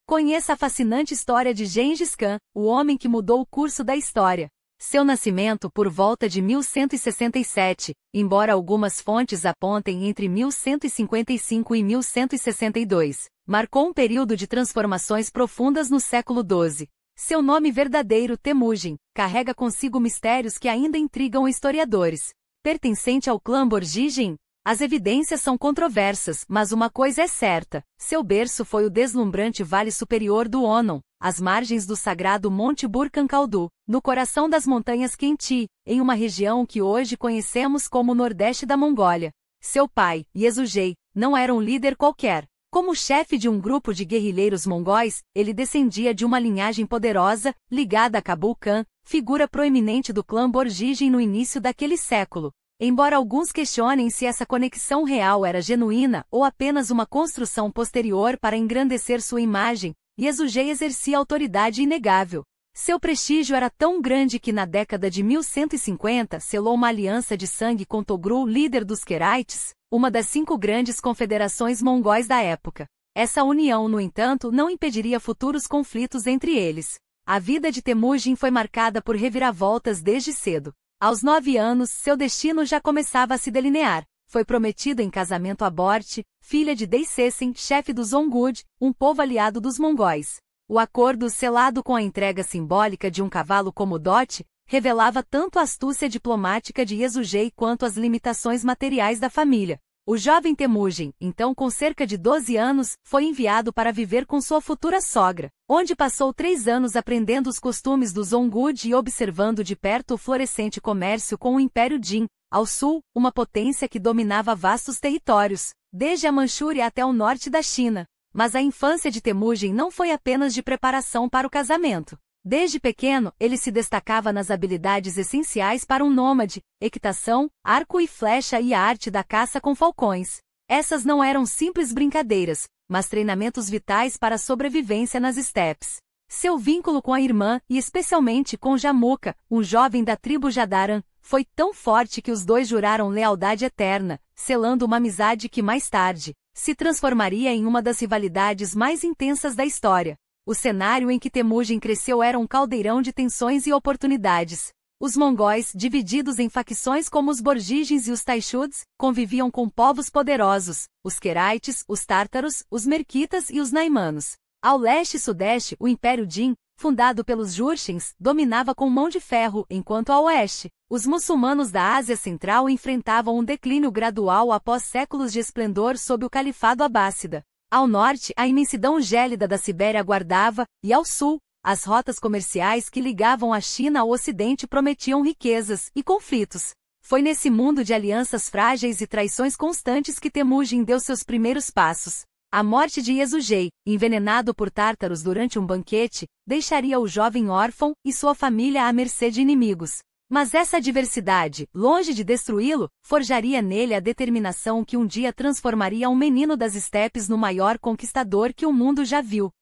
Conheça a fascinante história de Gengis Khan, o homem que mudou o curso da história. Seu nascimento por volta de 1167, embora algumas fontes apontem entre 1155 e 1162, marcou um período de transformações profundas no século XII. Seu nome verdadeiro, Temujin, carrega consigo mistérios que ainda intrigam historiadores. Pertencente ao clã Borjigin? As evidências são controversas, mas uma coisa é certa: seu berço foi o deslumbrante Vale Superior do Onon, às margens do sagrado Monte Burkhan Kaldu, no coração das montanhas Khenti, em uma região que hoje conhecemos como Nordeste da Mongólia. Seu pai, Yesugei, não era um líder qualquer. Como chefe de um grupo de guerrilheiros mongóis, ele descendia de uma linhagem poderosa, ligada a Kabul Khan, figura proeminente do clã Borjigin no início daquele século. Embora alguns questionem se essa conexão real era genuína ou apenas uma construção posterior para engrandecer sua imagem, Yesugei exercia autoridade inegável. Seu prestígio era tão grande que na década de 1150 selou uma aliança de sangue com Togrul, líder dos Querites, uma das 5 grandes confederações mongóis da época. Essa união, no entanto, não impediria futuros conflitos entre eles. A vida de Temujin foi marcada por reviravoltas desde cedo. Aos 9 anos, seu destino já começava a se delinear. Foi prometido em casamento a Borte, filha de Deisesen, chefe dos Ongud, um povo aliado dos mongóis. O acordo, selado com a entrega simbólica de um cavalo como dote, revelava tanto a astúcia diplomática de Yesugei quanto as limitações materiais da família. O jovem Temujin, então com cerca de 12 anos, foi enviado para viver com sua futura sogra, onde passou 3 anos aprendendo os costumes dos Ongud e observando de perto o florescente comércio com o Império Jin, ao sul, uma potência que dominava vastos territórios, desde a Manchúria até o norte da China. Mas a infância de Temujin não foi apenas de preparação para o casamento. Desde pequeno, ele se destacava nas habilidades essenciais para um nômade: equitação, arco e flecha e a arte da caça com falcões. Essas não eram simples brincadeiras, mas treinamentos vitais para a sobrevivência nas estepes. Seu vínculo com a irmã, e especialmente com Jamuka, um jovem da tribo Jadaran, foi tão forte que os dois juraram lealdade eterna, selando uma amizade que mais tarde se transformaria em uma das rivalidades mais intensas da história. O cenário em que Temujin cresceu era um caldeirão de tensões e oportunidades. Os mongóis, divididos em facções como os Borjigins e os Taishuds, conviviam com povos poderosos, os Querites, os Tártaros, os Merquitas e os Naimanos. Ao leste e sudeste, o Império Jin, fundado pelos Jurchens, dominava com mão de ferro, enquanto ao oeste, os muçulmanos da Ásia Central enfrentavam um declínio gradual após séculos de esplendor sob o Califado Abássida. Ao norte, a imensidão gélida da Sibéria aguardava, e ao sul, as rotas comerciais que ligavam a China ao ocidente prometiam riquezas e conflitos. Foi nesse mundo de alianças frágeis e traições constantes que Temujin deu seus primeiros passos. A morte de Yesugei, envenenado por tártaros durante um banquete, deixaria o jovem órfão e sua família à mercê de inimigos. Mas essa adversidade, longe de destruí-lo, forjaria nele a determinação que um dia transformaria um menino das estepes no maior conquistador que o mundo já viu.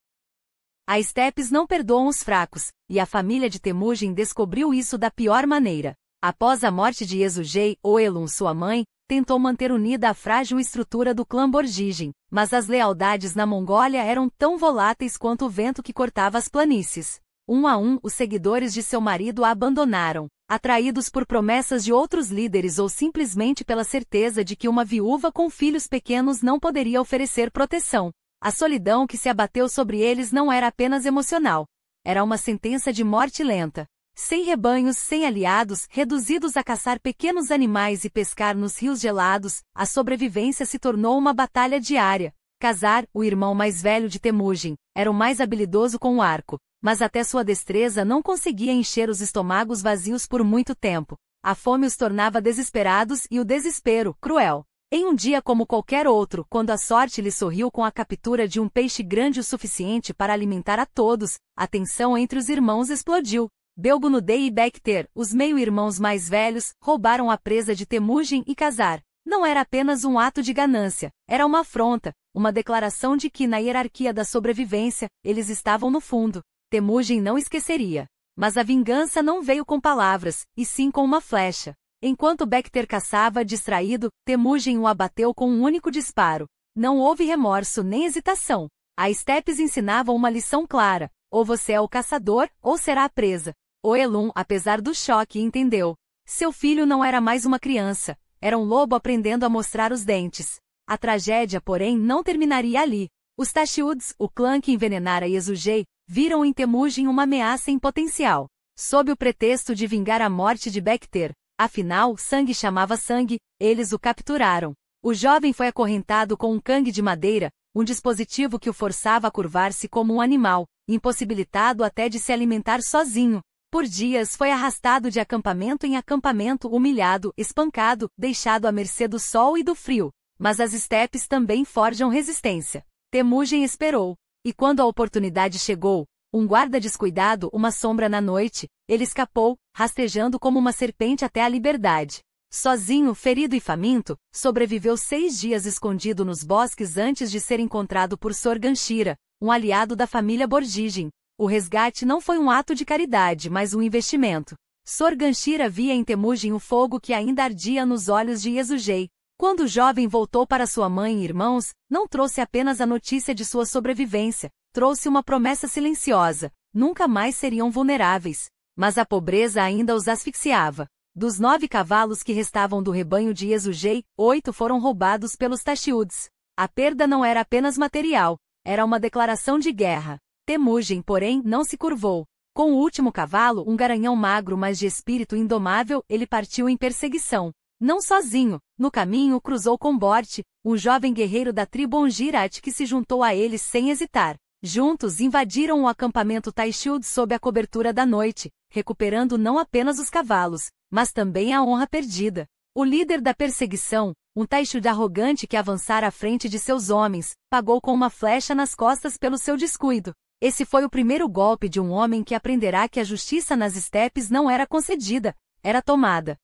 As estepes não perdoam os fracos, e a família de Temujin descobriu isso da pior maneira. Após a morte de Yesugei, Oelun, sua mãe, tentou manter unida a frágil estrutura do clã Borjigin, mas as lealdades na Mongólia eram tão voláteis quanto o vento que cortava as planícies. Um a um, os seguidores de seu marido a abandonaram, atraídos por promessas de outros líderes ou simplesmente pela certeza de que uma viúva com filhos pequenos não poderia oferecer proteção. A solidão que se abateu sobre eles não era apenas emocional. Era uma sentença de morte lenta. Sem rebanhos, sem aliados, reduzidos a caçar pequenos animais e pescar nos rios gelados, a sobrevivência se tornou uma batalha diária. Khazar, o irmão mais velho de Temujin, era o mais habilidoso com o arco, mas até sua destreza não conseguia encher os estômagos vazios por muito tempo. A fome os tornava desesperados e o desespero, cruel. Em um dia como qualquer outro, quando a sorte lhe sorriu com a captura de um peixe grande o suficiente para alimentar a todos, a tensão entre os irmãos explodiu. Belgunudei e Bekter, os meio-irmãos mais velhos, roubaram a presa de Temujin e Khazar. Não era apenas um ato de ganância, era uma afronta, uma declaração de que na hierarquia da sobrevivência, eles estavam no fundo. Temujin não esqueceria. Mas a vingança não veio com palavras, e sim com uma flecha. Enquanto Bekter caçava, distraído, Temujin o abateu com um único disparo. Não houve remorso nem hesitação. A estepes ensinava uma lição clara: ou você é o caçador, ou será a presa. O Elum, apesar do choque, entendeu. Seu filho não era mais uma criança, era um lobo aprendendo a mostrar os dentes. A tragédia, porém, não terminaria ali. Os Tashiuds, o clã que envenenara Yesugei, viram em Temujin uma ameaça em potencial. Sob o pretexto de vingar a morte de Bekter, afinal, sangue chamava sangue, eles o capturaram. O jovem foi acorrentado com um cangue de madeira, um dispositivo que o forçava a curvar-se como um animal, impossibilitado até de se alimentar sozinho. Por dias foi arrastado de acampamento em acampamento, humilhado, espancado, deixado à mercê do sol e do frio. Mas as estepes também forjam resistência. Temujin esperou. E quando a oportunidade chegou, um guarda descuidado, uma sombra na noite, ele escapou, rastejando como uma serpente até a liberdade. Sozinho, ferido e faminto, sobreviveu 6 dias escondido nos bosques antes de ser encontrado por Sorganshira, um aliado da família Borjigin. O resgate não foi um ato de caridade, mas um investimento. Sorganshira via em Temujin o fogo que ainda ardia nos olhos de Yesugei. Quando o jovem voltou para sua mãe e irmãos, não trouxe apenas a notícia de sua sobrevivência, trouxe uma promessa silenciosa: nunca mais seriam vulneráveis. Mas a pobreza ainda os asfixiava. Dos 9 cavalos que restavam do rebanho de Yesugei, 8 foram roubados pelos Tashiuds. A perda não era apenas material, era uma declaração de guerra. Temujin, porém, não se curvou. Com o último cavalo, um garanhão magro mas de espírito indomável, ele partiu em perseguição. Não sozinho, no caminho cruzou com Bort, um jovem guerreiro da tribo Ongirat que se juntou a eles sem hesitar. Juntos invadiram o acampamento Taishiud sob a cobertura da noite, recuperando não apenas os cavalos, mas também a honra perdida. O líder da perseguição, um Taishiud arrogante que avançara à frente de seus homens, pagou com uma flecha nas costas pelo seu descuido. Esse foi o primeiro golpe de um homem que aprenderá que a justiça nas estepes não era concedida, era tomada.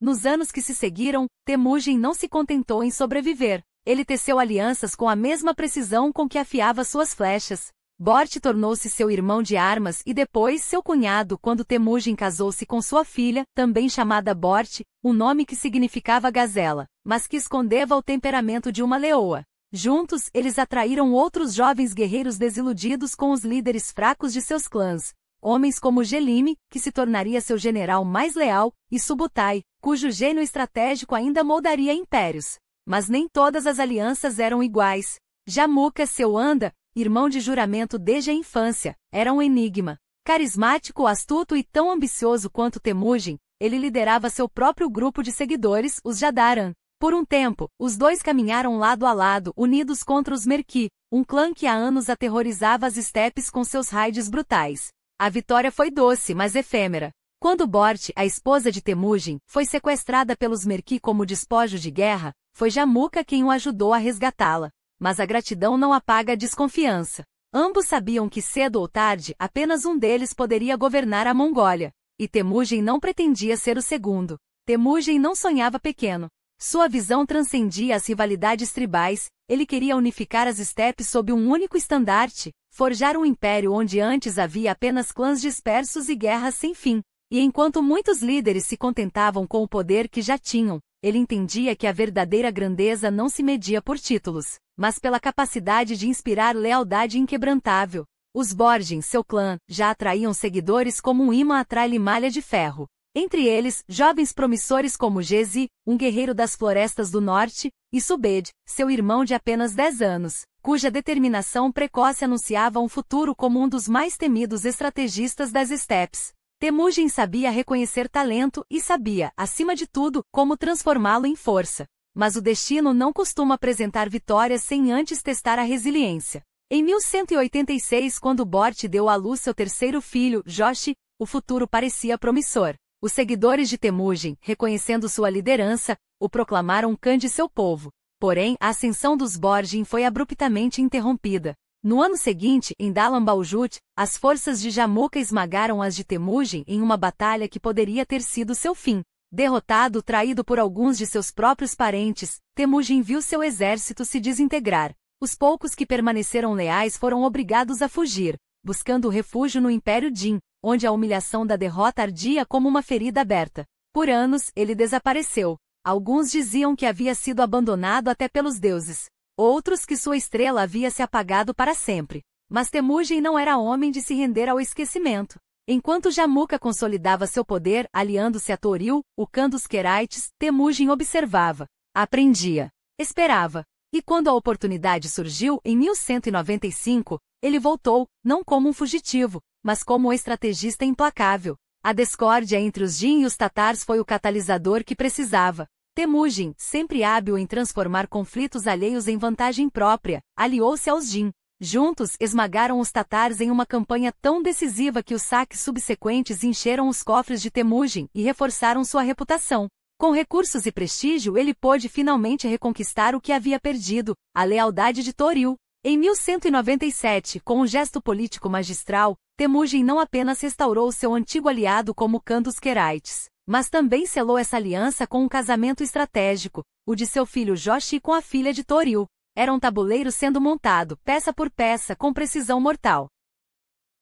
Nos anos que se seguiram, Temujin não se contentou em sobreviver. Ele teceu alianças com a mesma precisão com que afiava suas flechas. Bort tornou-se seu irmão de armas e depois seu cunhado quando Temujin casou-se com sua filha, também chamada Bort, um nome que significava gazela, mas que escondeva o temperamento de uma leoa. Juntos, eles atraíram outros jovens guerreiros desiludidos com os líderes fracos de seus clãs. Homens como Gelime, que se tornaria seu general mais leal, e Subutai, cujo gênio estratégico ainda moldaria impérios. Mas nem todas as alianças eram iguais. Jamuka, seu anda, irmão de juramento desde a infância, era um enigma. Carismático, astuto e tão ambicioso quanto Temujin, ele liderava seu próprio grupo de seguidores, os Jadaran. Por um tempo, os dois caminharam lado a lado, unidos contra os Merki, um clã que há anos aterrorizava as estepes com seus raids brutais. A vitória foi doce, mas efêmera. Quando Bort, a esposa de Temujin, foi sequestrada pelos Merki como despojo de guerra, foi Jamuka quem o ajudou a resgatá-la. Mas a gratidão não apaga a desconfiança. Ambos sabiam que cedo ou tarde, apenas um deles poderia governar a Mongólia. E Temujin não pretendia ser o segundo. Temujin não sonhava pequeno. Sua visão transcendia as rivalidades tribais, ele queria unificar as estepes sob um único estandarte, forjar um império onde antes havia apenas clãs dispersos e guerras sem fim. E enquanto muitos líderes se contentavam com o poder que já tinham, ele entendia que a verdadeira grandeza não se media por títulos, mas pela capacidade de inspirar lealdade inquebrantável. Os Borjin, seu clã, já atraíam seguidores como um imã atrai malha de ferro. Entre eles, jovens promissores como Gezi, um guerreiro das florestas do norte, e Subed, seu irmão de apenas 10 anos, cuja determinação precoce anunciava um futuro como um dos mais temidos estrategistas das estepes. Temujin sabia reconhecer talento e sabia, acima de tudo, como transformá-lo em força. Mas o destino não costuma apresentar vitórias sem antes testar a resiliência. Em 1186, quando Bort deu à luz seu terceiro filho, Joshi, o futuro parecia promissor. Os seguidores de Temujin, reconhecendo sua liderança, o proclamaram Khan de seu povo. Porém, a ascensão dos Borjin foi abruptamente interrompida. No ano seguinte, em Dalam Baljut, as forças de Jamuka esmagaram as de Temujin em uma batalha que poderia ter sido seu fim. Derrotado, traído por alguns de seus próprios parentes, Temujin viu seu exército se desintegrar. Os poucos que permaneceram leais foram obrigados a fugir, buscando refúgio no Império Jin, onde a humilhação da derrota ardia como uma ferida aberta. Por anos, ele desapareceu. Alguns diziam que havia sido abandonado até pelos deuses. outros que sua estrela havia se apagado para sempre. Mas Temujin não era homem de se render ao esquecimento. Enquanto Jamuka consolidava seu poder, aliando-se a Toril, o Khan dos Querites, Temujin observava, aprendia, esperava. E quando a oportunidade surgiu, em 1195, ele voltou, não como um fugitivo, mas como um estrategista implacável. A discórdia entre os Jin e os Tatars foi o catalisador que precisava. Temujin, sempre hábil em transformar conflitos alheios em vantagem própria, aliou-se aos Jin. Juntos, esmagaram os Tatars em uma campanha tão decisiva que os saques subsequentes encheram os cofres de Temujin e reforçaram sua reputação. Com recursos e prestígio, ele pôde finalmente reconquistar o que havia perdido, a lealdade de Toril. Em 1197, com um gesto político magistral, Temujin não apenas restaurou seu antigo aliado como Khan dos Querites, mas também selou essa aliança com um casamento estratégico, o de seu filho Joshi com a filha de Toril. Era um tabuleiro sendo montado, peça por peça, com precisão mortal.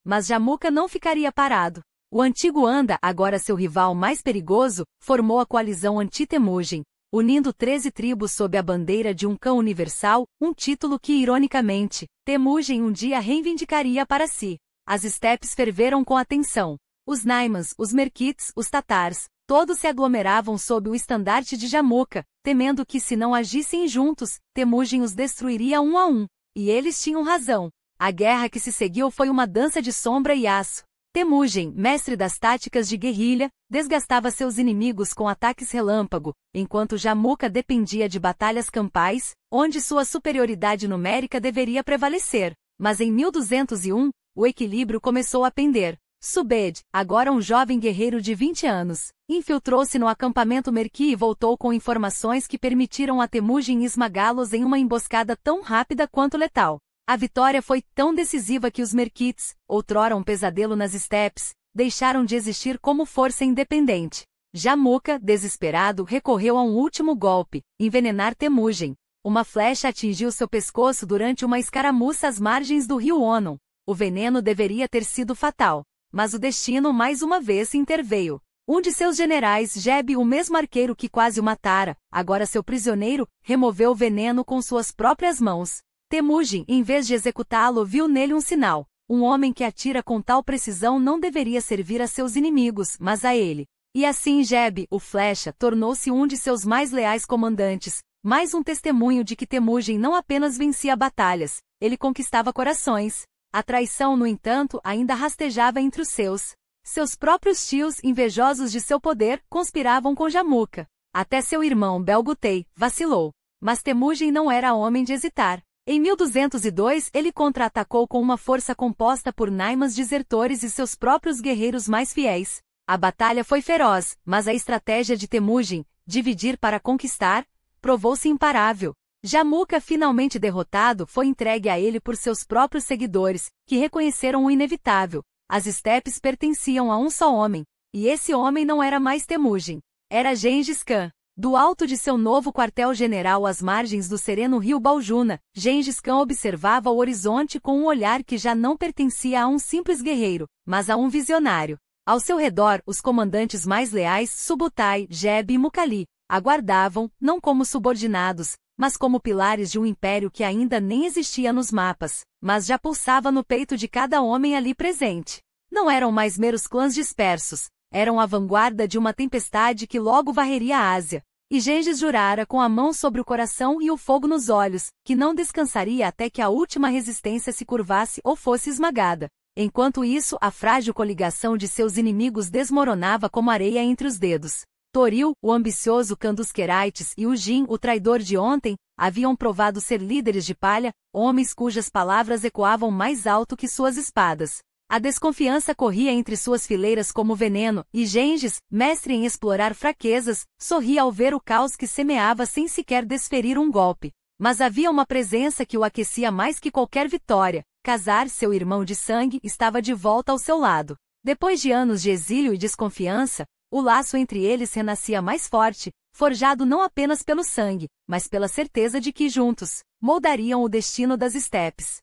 Mas Jamuka não ficaria parado. O antigo Anda, agora seu rival mais perigoso, formou a coalizão anti-Temujin, unindo 13 tribos sob a bandeira de um Khan universal, um título que, ironicamente, Temujin um dia reivindicaria para si. As estepes ferveram com a tensão. Os Naimans, os Merkits, os Tatars, todos se aglomeravam sob o estandarte de Jamuka, temendo que se não agissem juntos, Temujin os destruiria um a um. E eles tinham razão. A guerra que se seguiu foi uma dança de sombra e aço. Temujin, mestre das táticas de guerrilha, desgastava seus inimigos com ataques relâmpago, enquanto Jamuka dependia de batalhas campais, onde sua superioridade numérica deveria prevalecer. Mas em 1201, o equilíbrio começou a pender. Subed, agora um jovem guerreiro de 20 anos, infiltrou-se no acampamento Merki e voltou com informações que permitiram a Temujin esmagá-los em uma emboscada tão rápida quanto letal. A vitória foi tão decisiva que os Merkits, outrora um pesadelo nas estepes, deixaram de existir como força independente. Jamuka, desesperado, recorreu a um último golpe, envenenar Temujin. Uma flecha atingiu seu pescoço durante uma escaramuça às margens do rio Onon. O veneno deveria ter sido fatal. Mas o destino mais uma vez interveio. Um de seus generais, Jeb, o mesmo arqueiro que quase o matara, agora seu prisioneiro, removeu o veneno com suas próprias mãos. Temujin, em vez de executá-lo, viu nele um sinal. Um homem que atira com tal precisão não deveria servir a seus inimigos, mas a ele. E assim Jeb, o Flecha, tornou-se um de seus mais leais comandantes, mais um testemunho de que Temujin não apenas vencia batalhas, ele conquistava corações. A traição, no entanto, ainda rastejava entre os seus. Seus próprios tios, invejosos de seu poder, conspiravam com Jamuka. Até seu irmão Belgutei vacilou. Mas Temujin não era homem de hesitar. Em 1202, ele contra-atacou com uma força composta por Naimans desertores e seus próprios guerreiros mais fiéis. A batalha foi feroz, mas a estratégia de Temujin, dividir para conquistar, provou-se imparável. Jamuka, finalmente derrotado, foi entregue a ele por seus próprios seguidores, que reconheceram o inevitável. As estepes pertenciam a um só homem, e esse homem não era mais Temujin. Era Gengis Khan. Do alto de seu novo quartel-general às margens do sereno rio Baljuna, Gengis Khan observava o horizonte com um olhar que já não pertencia a um simples guerreiro, mas a um visionário. Ao seu redor, os comandantes mais leais, Subutai, Jeb e Mukali, aguardavam, não como subordinados, mas como pilares de um império que ainda nem existia nos mapas, mas já pulsava no peito de cada homem ali presente. Não eram mais meros clãs dispersos, eram a vanguarda de uma tempestade que logo varreria a Ásia. E Gengis jurara com a mão sobre o coração e o fogo nos olhos, que não descansaria até que a última resistência se curvasse ou fosse esmagada. Enquanto isso, a frágil coligação de seus inimigos desmoronava como areia entre os dedos. Toril, o ambicioso Khan dos Querites, e o Jin, o traidor de ontem, haviam provado ser líderes de palha, homens cujas palavras ecoavam mais alto que suas espadas. A desconfiança corria entre suas fileiras como veneno, e Gengis, mestre em explorar fraquezas, sorria ao ver o caos que semeava sem sequer desferir um golpe. Mas havia uma presença que o aquecia mais que qualquer vitória. Khazar, seu irmão de sangue, estava de volta ao seu lado. Depois de anos de exílio e desconfiança, o laço entre eles renascia mais forte, forjado não apenas pelo sangue, mas pela certeza de que juntos, moldariam o destino das estepes.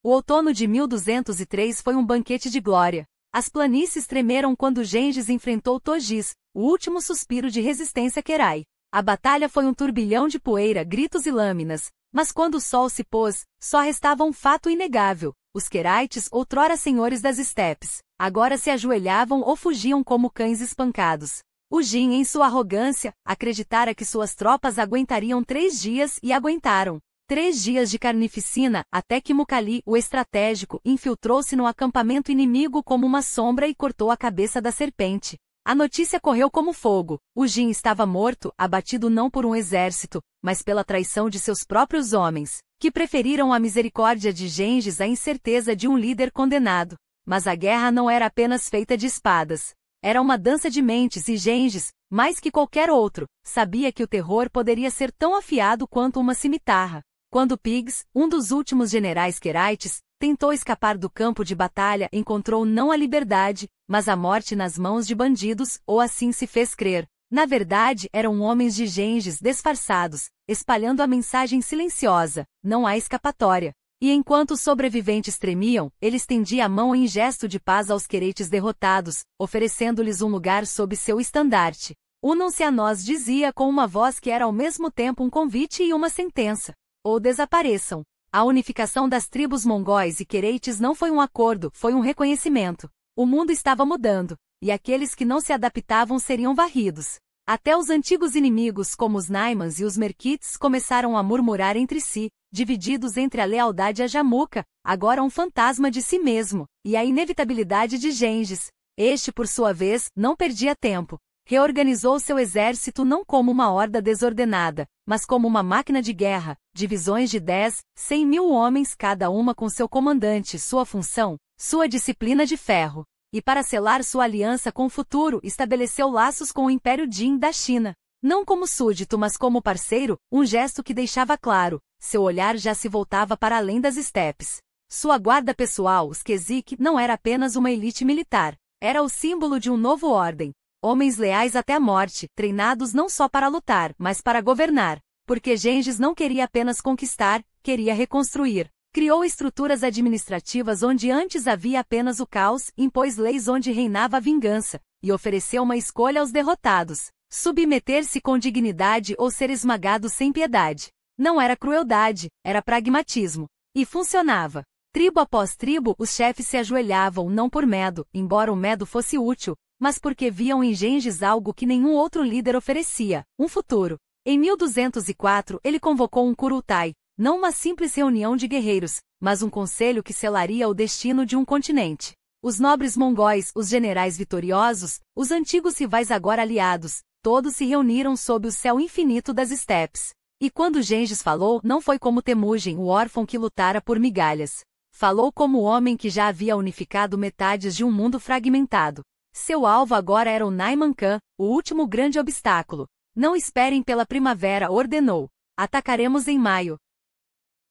O outono de 1203 foi um banquete de glória. As planícies tremeram quando Gengis enfrentou Togiz, o último suspiro de resistência Querai. A batalha foi um turbilhão de poeira, gritos e lâminas, Mas quando o sol se pôs, só restava um fato inegável: os Queraites, outrora senhores das estepes, agora se ajoelhavam ou fugiam como cães espancados. O Jin, em sua arrogância, acreditara que suas tropas aguentariam 3 dias e aguentaram. 3 dias de carnificina, até que Mukali, o estratégico, infiltrou-se no acampamento inimigo como uma sombra e cortou a cabeça da serpente. A notícia correu como fogo: o Jin estava morto, abatido não por um exército, mas pela traição de seus próprios homens, que preferiram a misericórdia de Gengis à incerteza de um líder condenado. Mas a guerra não era apenas feita de espadas. Era uma dança de mentes e Gengis, mais que qualquer outro, sabia que o terror poderia ser tão afiado quanto uma cimitarra. Quando Pigs, um dos últimos generais Queraites, tentou escapar do campo de batalha, encontrou não a liberdade, mas a morte nas mãos de bandidos, ou assim se fez crer. Na verdade, eram homens de Gengis disfarçados, espalhando a mensagem silenciosa: não há escapatória. E enquanto os sobreviventes tremiam, ele estendia a mão em gesto de paz aos Queraites derrotados, oferecendo-lhes um lugar sob seu estandarte. Unam-se a nós, dizia com uma voz que era ao mesmo tempo um convite e uma sentença. Ou desapareçam. A unificação das tribos mongóis e Queraites não foi um acordo, foi um reconhecimento. O mundo estava mudando, e aqueles que não se adaptavam seriam varridos. Até os antigos inimigos como os Naimans e os Merkites começaram a murmurar entre si, divididos entre a lealdade a Jamuka, agora um fantasma de si mesmo, e a inevitabilidade de Gengis. Este, por sua vez, não perdia tempo. Reorganizou seu exército não como uma horda desordenada, mas como uma máquina de guerra, divisões de 10, 100 mil homens cada uma com seu comandante, sua função, sua disciplina de ferro. E para selar sua aliança com o futuro, estabeleceu laços com o Império Jin da China. Não como súdito mas como parceiro, um gesto que deixava claro: seu olhar já se voltava para além das estepes. Sua guarda pessoal, os Kesik, não era apenas uma elite militar, era o símbolo de um novo ordem. Homens leais até a morte, treinados não só para lutar, mas para governar. Porque Gengis não queria apenas conquistar, queria reconstruir. Criou estruturas administrativas onde antes havia apenas o caos, impôs leis onde reinava a vingança, e ofereceu uma escolha aos derrotados: submeter-se com dignidade ou ser esmagado sem piedade. Não era crueldade, era pragmatismo. E funcionava. Tribo após tribo, os chefes se ajoelhavam não por medo, embora o medo fosse útil, mas porque viam em Gengis algo que nenhum outro líder oferecia: um futuro. Em 1204, ele convocou um Kurultai, não uma simples reunião de guerreiros, mas um conselho que selaria o destino de um continente. Os nobres mongóis, os generais vitoriosos, os antigos rivais agora aliados, todos se reuniram sob o céu infinito das estepes. E quando Gengis falou, não foi como Temujin, o órfão que lutara por migalhas. Falou como o homem que já havia unificado metades de um mundo fragmentado. Seu alvo agora era o Naiman Khan, o último grande obstáculo. Não esperem pela primavera, ordenou. Atacaremos em maio.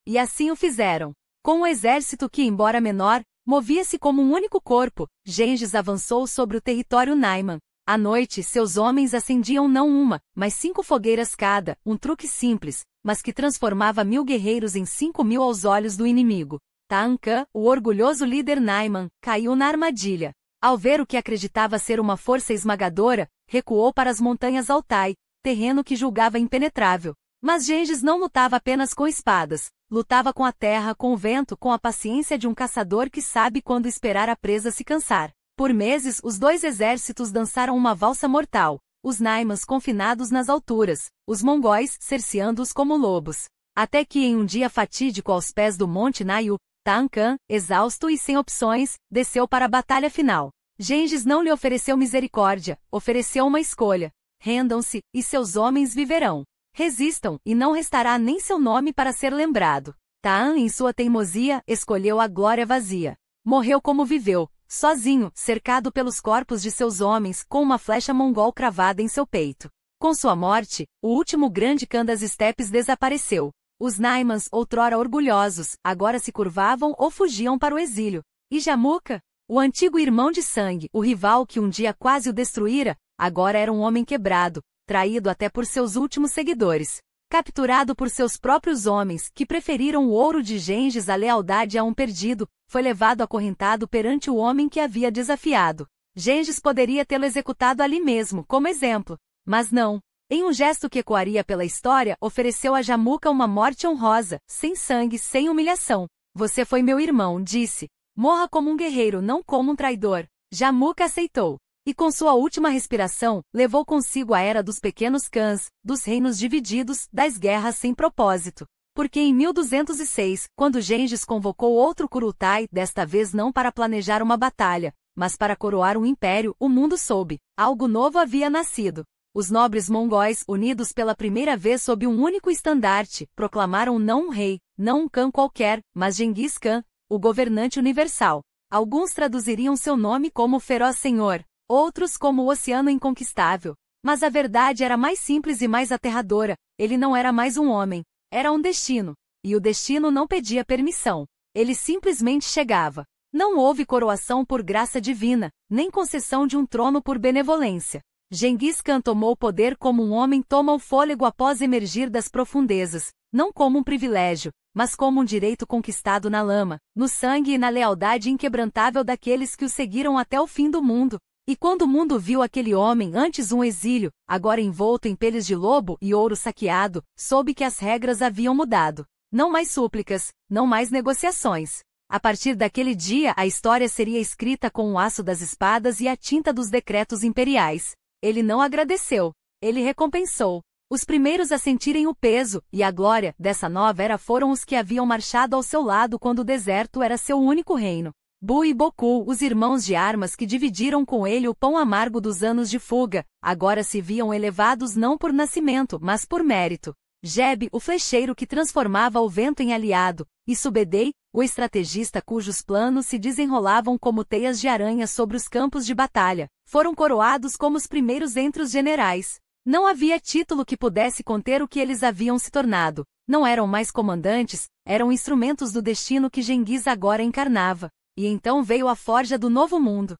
E assim o fizeram. Com um exército que, embora menor, movia-se como um único corpo, Gengis avançou sobre o território Naiman. À noite, seus homens acendiam não uma, mas 5 fogueiras cada, um truque simples, mas que transformava 1000 guerreiros em 5.000 aos olhos do inimigo. Ta'an Khan, o orgulhoso líder Naiman, caiu na armadilha. Ao ver o que acreditava ser uma força esmagadora, recuou para as montanhas Altai, terreno que julgava impenetrável. Mas Gengis não lutava apenas com espadas, lutava com a terra, com o vento, com a paciência de um caçador que sabe quando esperar a presa se cansar. Por meses, os 2 exércitos dançaram uma valsa mortal, os Naimans confinados nas alturas, os mongóis cerceando-os como lobos. Até que em um dia fatídico aos pés do Monte Nayu, Ta'an Khan, exausto e sem opções, desceu para a batalha final. Gengis não lhe ofereceu misericórdia, ofereceu uma escolha: rendam-se, e seus homens viverão. Resistam, e não restará nem seu nome para ser lembrado. Ta'an, em sua teimosia, escolheu a glória vazia. Morreu como viveu, sozinho, cercado pelos corpos de seus homens, com uma flecha mongol cravada em seu peito. Com sua morte, o último grande Khan das estepes desapareceu. Os Naimans, outrora orgulhosos, agora se curvavam ou fugiam para o exílio. E Jamuka, o antigo irmão de sangue, o rival que um dia quase o destruíra, agora era um homem quebrado, traído até por seus últimos seguidores. Capturado por seus próprios homens, que preferiram o ouro de Gengis à lealdade a um perdido, foi levado acorrentado perante o homem que havia desafiado. Gengis poderia tê-lo executado ali mesmo, como exemplo. Mas não. Em um gesto que ecoaria pela história, ofereceu a Jamuca uma morte honrosa, sem sangue, sem humilhação. Você foi meu irmão, disse. Morra como um guerreiro, não como um traidor. Jamuca aceitou. E com sua última respiração, levou consigo a era dos pequenos cãs, dos reinos divididos, das guerras sem propósito. Porque em 1206, quando Gengis convocou outro Kurultai, desta vez não para planejar uma batalha, mas para coroar um império, o mundo soube. Algo novo havia nascido. Os nobres mongóis, unidos pela primeira vez sob um único estandarte, proclamaram não um rei, não um Khan qualquer, mas Gengis Khan, o governante universal. Alguns traduziriam seu nome como Feroz Senhor, outros como o Oceano Inconquistável. Mas a verdade era mais simples e mais aterradora. Ele não era mais um homem. Era um destino. E o destino não pedia permissão. Ele simplesmente chegava. Não houve coroação por graça divina, nem concessão de um trono por benevolência. Gengis Khan tomou o poder como um homem toma o fôlego após emergir das profundezas, não como um privilégio, mas como um direito conquistado na lama, no sangue e na lealdade inquebrantável daqueles que o seguiram até o fim do mundo. E quando o mundo viu aquele homem antes um exílio, agora envolto em peles de lobo e ouro saqueado, soube que as regras haviam mudado. Não mais súplicas, não mais negociações. A partir daquele dia a história seria escrita com o aço das espadas e a tinta dos decretos imperiais. Ele não agradeceu. Ele recompensou. Os primeiros a sentirem o peso e a glória dessa nova era foram os que haviam marchado ao seu lado quando o deserto era seu único reino. Bu e Boku, os irmãos de armas que dividiram com ele o pão amargo dos anos de fuga, agora se viam elevados não por nascimento, mas por mérito. Jeb, o flecheiro que transformava o vento em aliado, e Subedei, o estrategista cujos planos se desenrolavam como teias de aranha sobre os campos de batalha, foram coroados como os primeiros entre os generais. Não havia título que pudesse conter o que eles haviam se tornado. Não eram mais comandantes, eram instrumentos do destino que Gengis agora encarnava. E então veio a forja do novo mundo.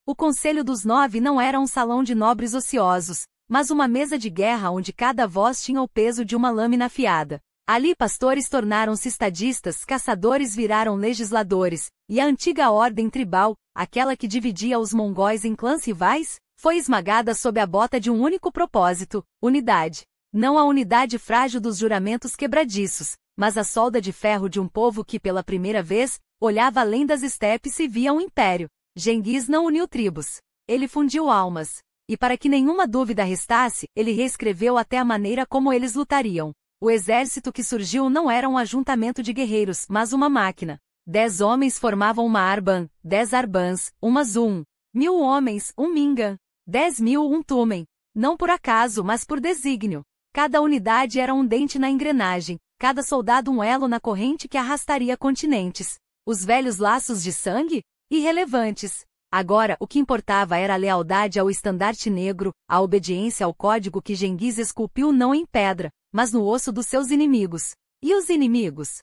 O Conselho dos Nove não era um salão de nobres ociosos, mas uma mesa de guerra onde cada voz tinha o peso de uma lâmina afiada. Ali pastores tornaram-se estadistas, caçadores viraram legisladores, e a antiga ordem tribal, aquela que dividia os mongóis em clãs rivais, foi esmagada sob a bota de um único propósito: unidade. Não a unidade frágil dos juramentos quebradiços, mas a solda de ferro de um povo que pela primeira vez, olhava além das estepes e via um império. Gengis não uniu tribos. Ele fundiu almas. E para que nenhuma dúvida restasse, ele reescreveu até a maneira como eles lutariam. O exército que surgiu não era um ajuntamento de guerreiros, mas uma máquina. 10 homens formavam uma Arban, 10 Arbans, uma Zum. 1000 homens, um Mingan. 10.000, um Tumen. Não por acaso, mas por desígnio. Cada unidade era um dente na engrenagem, cada soldado um elo na corrente que arrastaria continentes. Os velhos laços de sangue? Irrelevantes. Agora, o que importava era a lealdade ao estandarte negro, a obediência ao código que Gengis esculpiu não em pedra, mas no osso dos seus inimigos. E os inimigos?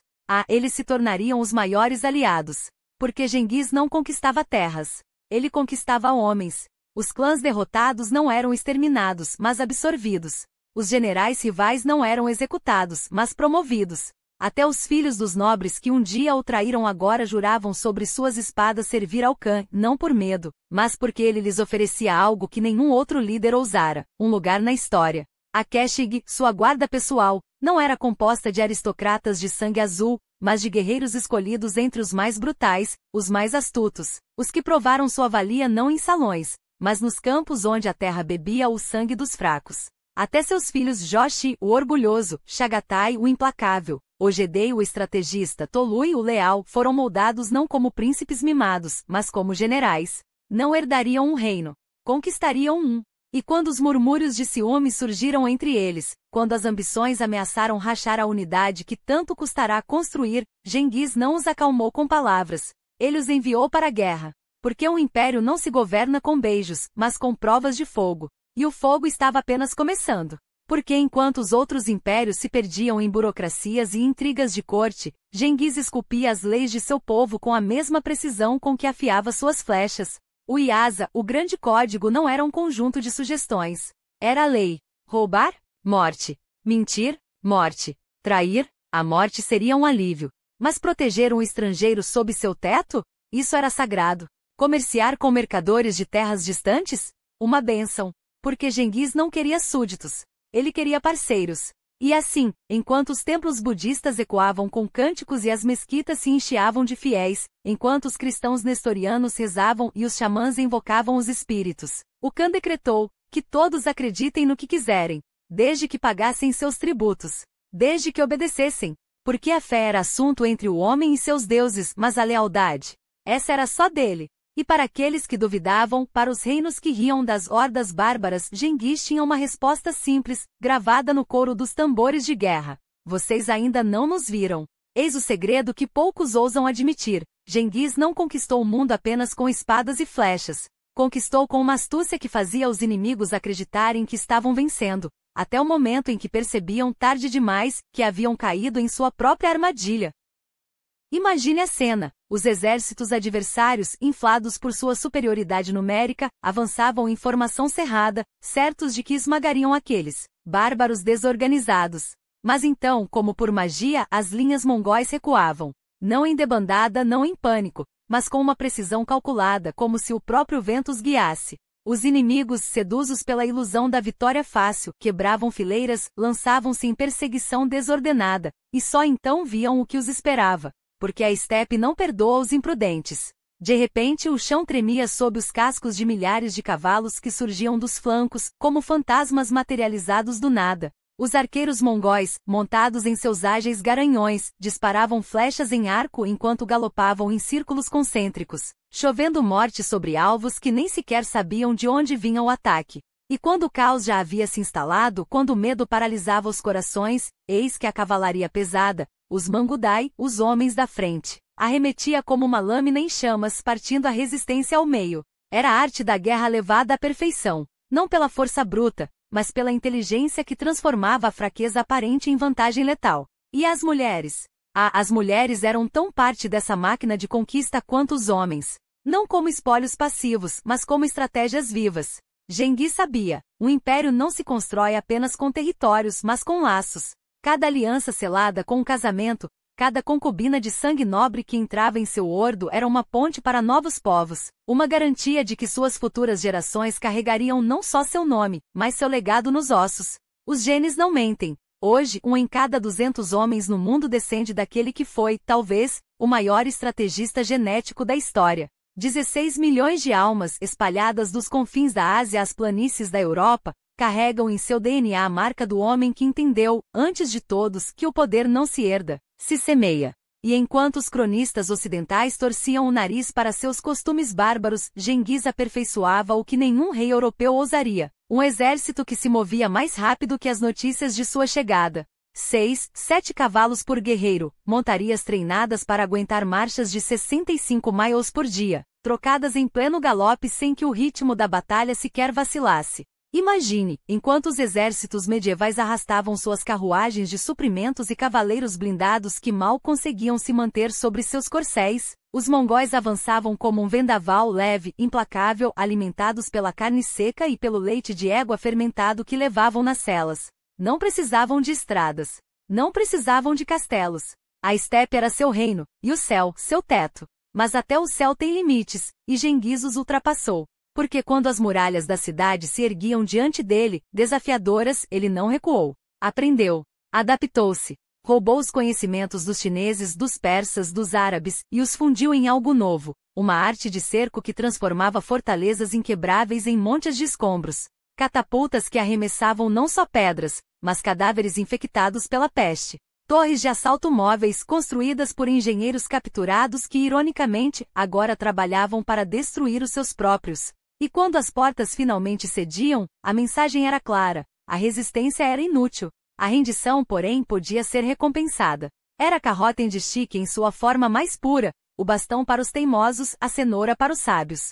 Eles se tornariam os maiores aliados. Porque Gengis não conquistava terras. Ele conquistava homens. Os clãs derrotados não eram exterminados, mas absorvidos. Os generais rivais não eram executados, mas promovidos. Até os filhos dos nobres que um dia o traíram agora juravam sobre suas espadas servir ao Khan, não por medo, mas porque ele lhes oferecia algo que nenhum outro líder ousara, um lugar na história. A Keshig, sua guarda pessoal, não era composta de aristocratas de sangue azul, mas de guerreiros escolhidos entre os mais brutais, os mais astutos, os que provaram sua valia não em salões, mas nos campos onde a terra bebia o sangue dos fracos. Até seus filhos Joshi, o orgulhoso, Chagatai, o implacável, Ogedei, o estrategista, Tolui, o leal, foram moldados não como príncipes mimados, mas como generais. Não herdariam um reino. Conquistariam um. E quando os murmúrios de ciúme surgiram entre eles, quando as ambições ameaçaram rachar a unidade que tanto custará construir, Gengis não os acalmou com palavras. Ele os enviou para a guerra. Porque um império não se governa com beijos, mas com provas de fogo. E o fogo estava apenas começando. Porque enquanto os outros impérios se perdiam em burocracias e intrigas de corte, Gengis esculpia as leis de seu povo com a mesma precisão com que afiava suas flechas. O Iasa, o grande código, não era um conjunto de sugestões. Era a lei. Roubar? Morte. Mentir? Morte. Trair? A morte seria um alívio. Mas proteger um estrangeiro sob seu teto? Isso era sagrado. Comerciar com mercadores de terras distantes? Uma bênção. Porque Genghis não queria súditos. Ele queria parceiros. E assim, enquanto os templos budistas ecoavam com cânticos e as mesquitas se encheavam de fiéis, enquanto os cristãos nestorianos rezavam e os xamãs invocavam os espíritos, o Khan decretou que todos acreditem no que quiserem, desde que pagassem seus tributos, desde que obedecessem, porque a fé era assunto entre o homem e seus deuses, mas a lealdade, essa era só dele. E para aqueles que duvidavam, para os reinos que riam das hordas bárbaras, Genghis tinha uma resposta simples, gravada no couro dos tambores de guerra. Vocês ainda não nos viram. Eis o segredo que poucos ousam admitir. Genghis não conquistou o mundo apenas com espadas e flechas. Conquistou com uma astúcia que fazia os inimigos acreditarem que estavam vencendo, até o momento em que percebiam tarde demais que haviam caído em sua própria armadilha. Imagine a cena. Os exércitos adversários, inflados por sua superioridade numérica, avançavam em formação cerrada, certos de que esmagariam aqueles bárbaros desorganizados. Mas então, como por magia, as linhas mongóis recuavam. Não em debandada, não em pânico, mas com uma precisão calculada, como se o próprio vento os guiasse. Os inimigos, seduzidos pela ilusão da vitória fácil, quebravam fileiras, lançavam-se em perseguição desordenada, e só então viam o que os esperava. Porque a estepe não perdoa os imprudentes. De repente o chão tremia sob os cascos de milhares de cavalos que surgiam dos flancos, como fantasmas materializados do nada. Os arqueiros mongóis, montados em seus ágeis garanhões, disparavam flechas em arco enquanto galopavam em círculos concêntricos, chovendo morte sobre alvos que nem sequer sabiam de onde vinha o ataque. E quando o caos já havia se instalado, quando o medo paralisava os corações, eis que a cavalaria pesada, os mangudai, os homens da frente, arremetia como uma lâmina em chamas, partindo a resistência ao meio. Era a arte da guerra levada à perfeição, não pela força bruta, mas pela inteligência que transformava a fraqueza aparente em vantagem letal. E as mulheres? As mulheres eram tão parte dessa máquina de conquista quanto os homens. Não como espólios passivos, mas como estratégias vivas. Genghis sabia, um império não se constrói apenas com territórios, mas com laços. Cada aliança selada com um casamento, cada concubina de sangue nobre que entrava em seu ordo era uma ponte para novos povos, uma garantia de que suas futuras gerações carregariam não só seu nome, mas seu legado nos ossos. Os genes não mentem. Hoje, 1 em cada 200 homens no mundo descende daquele que foi, talvez, o maior estrategista genético da história. 16 milhões de almas, espalhadas dos confins da Ásia às planícies da Europa, carregam em seu DNA a marca do homem que entendeu, antes de todos, que o poder não se herda, se semeia. E enquanto os cronistas ocidentais torciam o nariz para seus costumes bárbaros, Genghis aperfeiçoava o que nenhum rei europeu ousaria: um exército que se movia mais rápido que as notícias de sua chegada. 7 cavalos por guerreiro, montarias treinadas para aguentar marchas de 65 miles por dia, trocadas em pleno galope sem que o ritmo da batalha sequer vacilasse. Imagine, enquanto os exércitos medievais arrastavam suas carruagens de suprimentos e cavaleiros blindados que mal conseguiam se manter sobre seus corcéis, os mongóis avançavam como um vendaval leve, implacável, alimentados pela carne seca e pelo leite de égua fermentado que levavam nas celas. Não precisavam de estradas. Não precisavam de castelos. A estepe era seu reino, e o céu, seu teto. Mas até o céu tem limites, e Genghis os ultrapassou. Porque quando as muralhas da cidade se erguiam diante dele, desafiadoras, ele não recuou. Aprendeu. Adaptou-se. Roubou os conhecimentos dos chineses, dos persas, dos árabes, e os fundiu em algo novo. Uma arte de cerco que transformava fortalezas inquebráveis em montes de escombros. Catapultas que arremessavam não só pedras, mas cadáveres infectados pela peste. Torres de assalto móveis construídas por engenheiros capturados que, ironicamente, agora trabalhavam para destruir os seus próprios. E quando as portas finalmente cediam, a mensagem era clara: a resistência era inútil. A rendição, porém, podia ser recompensada. Era Carroten de Chique em sua forma mais pura, o bastão para os teimosos, a cenoura para os sábios.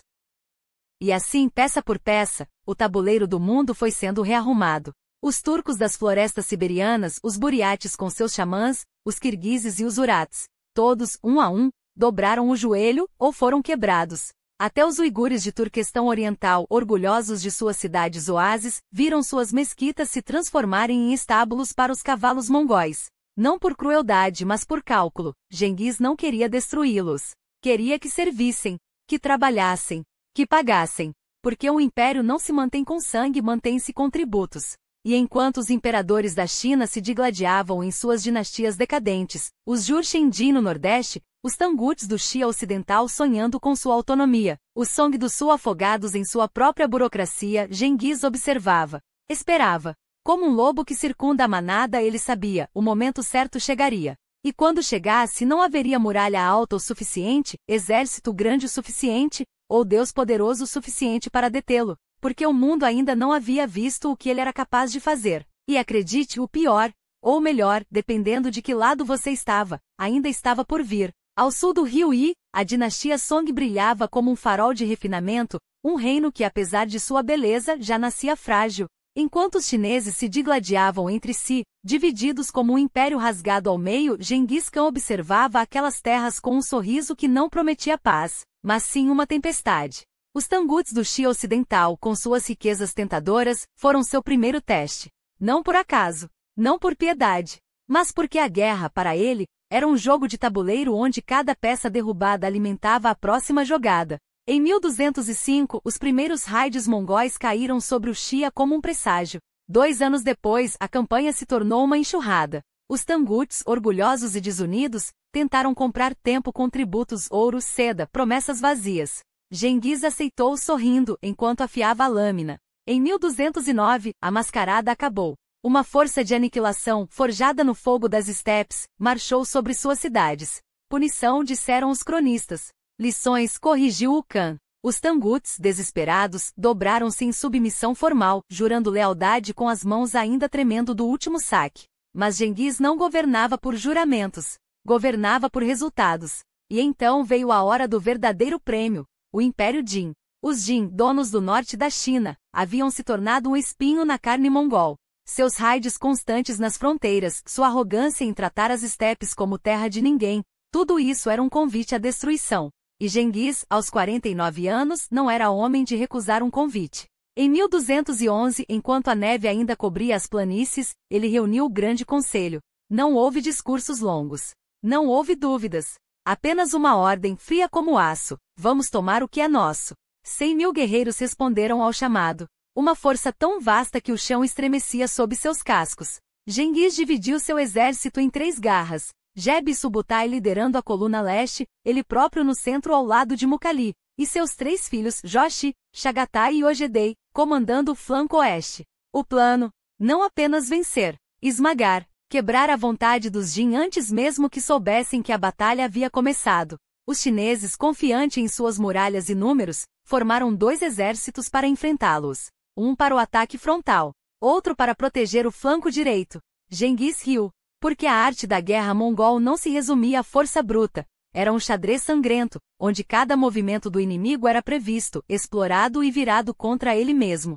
E assim, peça por peça, o tabuleiro do mundo foi sendo rearrumado. Os turcos das florestas siberianas, os buriates com seus xamãs, os kirguizes e os urates, todos, um a um, dobraram o joelho ou foram quebrados. Até os uigures de Turquestão Oriental, orgulhosos de suas cidades oásis, viram suas mesquitas se transformarem em estábulos para os cavalos mongóis. Não por crueldade, mas por cálculo, Genghis não queria destruí-los. Queria que servissem, que trabalhassem, que pagassem. porque um império não se mantém com sangue, mantém-se com tributos. E enquanto os imperadores da China se digladiavam em suas dinastias decadentes, os Jurchen-Jin no Nordeste, os Tanguts do Xia Ocidental sonhando com sua autonomia, os Song do Sul afogados em sua própria burocracia, Genghis observava, esperava. Como um lobo que circunda a manada, ele sabia, o momento certo chegaria. E quando chegasse, não haveria muralha alta o suficiente, exército grande o suficiente, ou Deus poderoso o suficiente para detê-lo, porque o mundo ainda não havia visto o que ele era capaz de fazer. E acredite, o pior, ou melhor, dependendo de que lado você estava, ainda estava por vir. Ao sul do rio Yi, a dinastia Song brilhava como um farol de refinamento, um reino que apesar de sua beleza já nascia frágil. Enquanto os chineses se digladiavam entre si, divididos como um império rasgado ao meio, Genghis Khan observava aquelas terras com um sorriso que não prometia paz, mas sim uma tempestade. Os Tanguts do Xia Ocidental, com suas riquezas tentadoras, foram seu primeiro teste. Não por acaso, não por piedade, mas porque a guerra, para ele, era um jogo de tabuleiro onde cada peça derrubada alimentava a próxima jogada. Em 1205, os primeiros raids mongóis caíram sobre o Xia como um presságio. 2 anos depois, a campanha se tornou uma enxurrada. Os Tanguts, orgulhosos e desunidos, tentaram comprar tempo com tributos, ouro, seda, promessas vazias. Genghis aceitou sorrindo enquanto afiava a lâmina. Em 1209, a mascarada acabou. Uma força de aniquilação, forjada no fogo das estepes, marchou sobre suas cidades. Punição, disseram os cronistas. Lições, corrigiu o Khan. Os Tanguts, desesperados, dobraram-se em submissão formal, jurando lealdade com as mãos ainda tremendo do último saque. Mas Genghis não governava por juramentos. Governava por resultados. E então veio a hora do verdadeiro prêmio, o Império Jin. Os Jin, donos do norte da China, haviam se tornado um espinho na carne mongol. Seus raids constantes nas fronteiras, sua arrogância em tratar as estepes como terra de ninguém, tudo isso era um convite à destruição. E Genghis, aos 49 anos, não era homem de recusar um convite. Em 1211, enquanto a neve ainda cobria as planícies, ele reuniu o Grande Conselho. Não houve discursos longos. Não houve dúvidas. Apenas uma ordem fria como aço. Vamos tomar o que é nosso. 100.000 guerreiros responderam ao chamado. Uma força tão vasta que o chão estremecia sob seus cascos. Genghis dividiu seu exército em 3 garras. Jeb e Subutai liderando a coluna leste, ele próprio no centro ao lado de Mukali, e seus 3 filhos, Joshi, Chagatai e Ogedei, comandando o flanco oeste. O plano, não apenas vencer, esmagar, quebrar a vontade dos Jin antes mesmo que soubessem que a batalha havia começado. Os chineses, confiantes em suas muralhas e números, formaram 2 exércitos para enfrentá-los. Um para o ataque frontal, outro para proteger o flanco direito. Genghis riu. Porque a arte da guerra mongol não se resumia à força bruta, era um xadrez sangrento, onde cada movimento do inimigo era previsto, explorado e virado contra ele mesmo.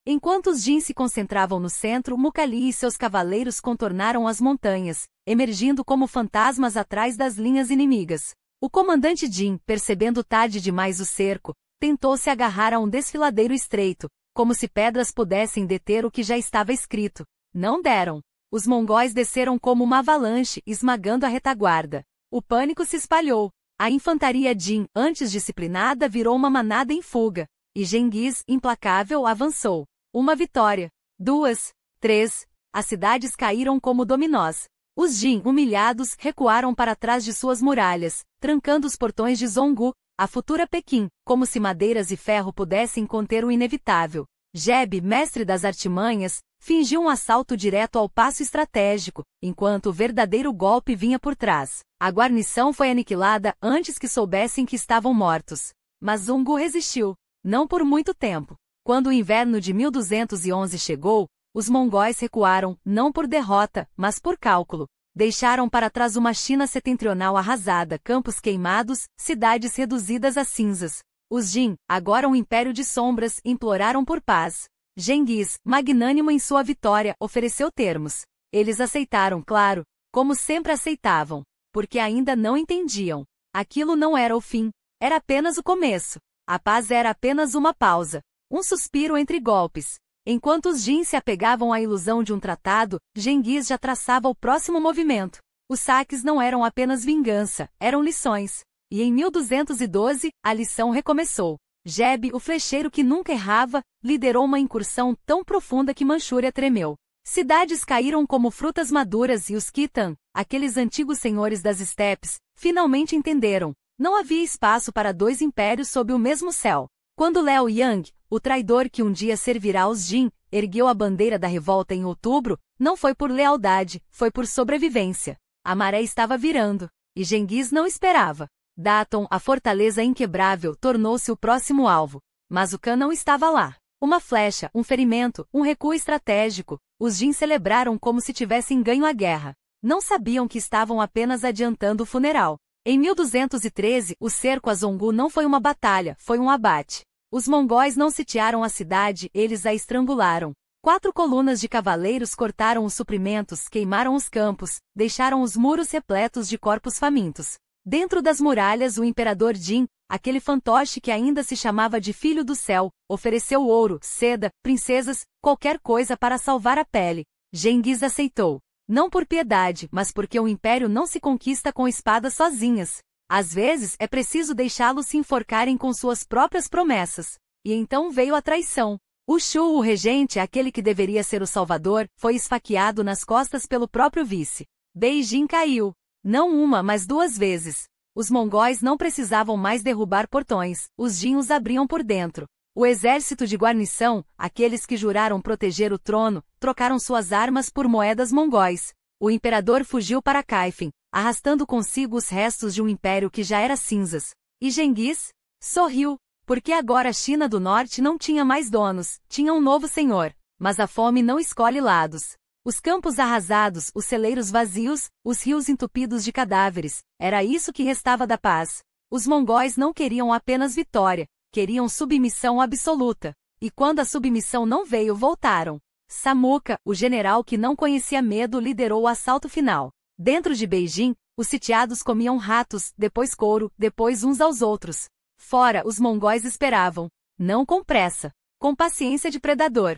Enquanto os Jin se concentravam no centro, Mukali e seus cavaleiros contornaram as montanhas, emergindo como fantasmas atrás das linhas inimigas. O comandante Jin, percebendo tarde demais o cerco, tentou se agarrar a um desfiladeiro estreito, como se pedras pudessem deter o que já estava escrito. Não deram. Os mongóis desceram como uma avalanche, esmagando a retaguarda. O pânico se espalhou. A infantaria Jin, antes disciplinada, virou uma manada em fuga. E Genghis, implacável, avançou. 1 vitória. 2, 3. As cidades caíram como dominós. Os Jin, humilhados, recuaram para trás de suas muralhas, trancando os portões de Zhonggu, a futura Pequim, como se madeiras e ferro pudessem conter o inevitável. Jeb, mestre das artimanhas, fingiu um assalto direto ao passo estratégico, enquanto o verdadeiro golpe vinha por trás. A guarnição foi aniquilada antes que soubessem que estavam mortos. Mas Zhonggu resistiu. Não por muito tempo. Quando o inverno de 1211 chegou, os mongóis recuaram, não por derrota, mas por cálculo. Deixaram para trás uma China setentrional arrasada, campos queimados, cidades reduzidas a cinzas. Os Jin, agora um império de sombras, imploraram por paz. Genghis, magnânimo em sua vitória, ofereceu termos. Eles aceitaram, claro, como sempre aceitavam, porque ainda não entendiam. Aquilo não era o fim, era apenas o começo. A paz era apenas uma pausa, um suspiro entre golpes. Enquanto os Jin se apegavam à ilusão de um tratado, Genghis já traçava o próximo movimento. Os saques não eram apenas vingança, eram lições. E em 1212, a lição recomeçou. Jeb, o flecheiro que nunca errava, liderou uma incursão tão profunda que Manchúria tremeu. Cidades caíram como frutas maduras e os Khitan, aqueles antigos senhores das estepes, finalmente entenderam. Não havia espaço para dois impérios sob o mesmo céu. Quando Liao Yang, o traidor que um dia servirá aos Jin, ergueu a bandeira da revolta em outubro, não foi por lealdade, foi por sobrevivência. A maré estava virando, e Genghis não esperava. Daton, a fortaleza inquebrável, tornou-se o próximo alvo. Mas o Khan não estava lá. Uma flecha, um ferimento, um recuo estratégico. Os Jin celebraram como se tivessem ganho a guerra. Não sabiam que estavam apenas adiantando o funeral. Em 1213, o cerco a Zongu não foi uma batalha, foi um abate. Os mongóis não sitiaram a cidade, eles a estrangularam. 4 colunas de cavaleiros cortaram os suprimentos, queimaram os campos, deixaram os muros repletos de corpos famintos. Dentro das muralhas, o imperador Jin, aquele fantoche que ainda se chamava de Filho do Céu, ofereceu ouro, seda, princesas, qualquer coisa para salvar a pele. Genghis aceitou. Não por piedade, mas porque o império não se conquista com espadas sozinhas. Às vezes, é preciso deixá-los se enforcarem com suas próprias promessas. E então veio a traição. O Shu, o regente, aquele que deveria ser o salvador, foi esfaqueado nas costas pelo próprio vice. Beijing caiu. Não uma, mas 2 vezes. Os mongóis não precisavam mais derrubar portões, os Jin os abriam por dentro. O exército de guarnição, aqueles que juraram proteger o trono, trocaram suas armas por moedas mongóis. O imperador fugiu para Kaifeng, arrastando consigo os restos de um império que já era cinzas. E Genghis sorriu, porque agora a China do Norte não tinha mais donos, tinha um novo senhor. Mas a fome não escolhe lados. Os campos arrasados, os celeiros vazios, os rios entupidos de cadáveres, era isso que restava da paz. Os mongóis não queriam apenas vitória, queriam submissão absoluta. E quando a submissão não veio, voltaram. Samuka, o general que não conhecia medo, liderou o assalto final. Dentro de Beijing, os sitiados comiam ratos, depois couro, depois uns aos outros. Fora, os mongóis esperavam. Não com pressa, com paciência de predador.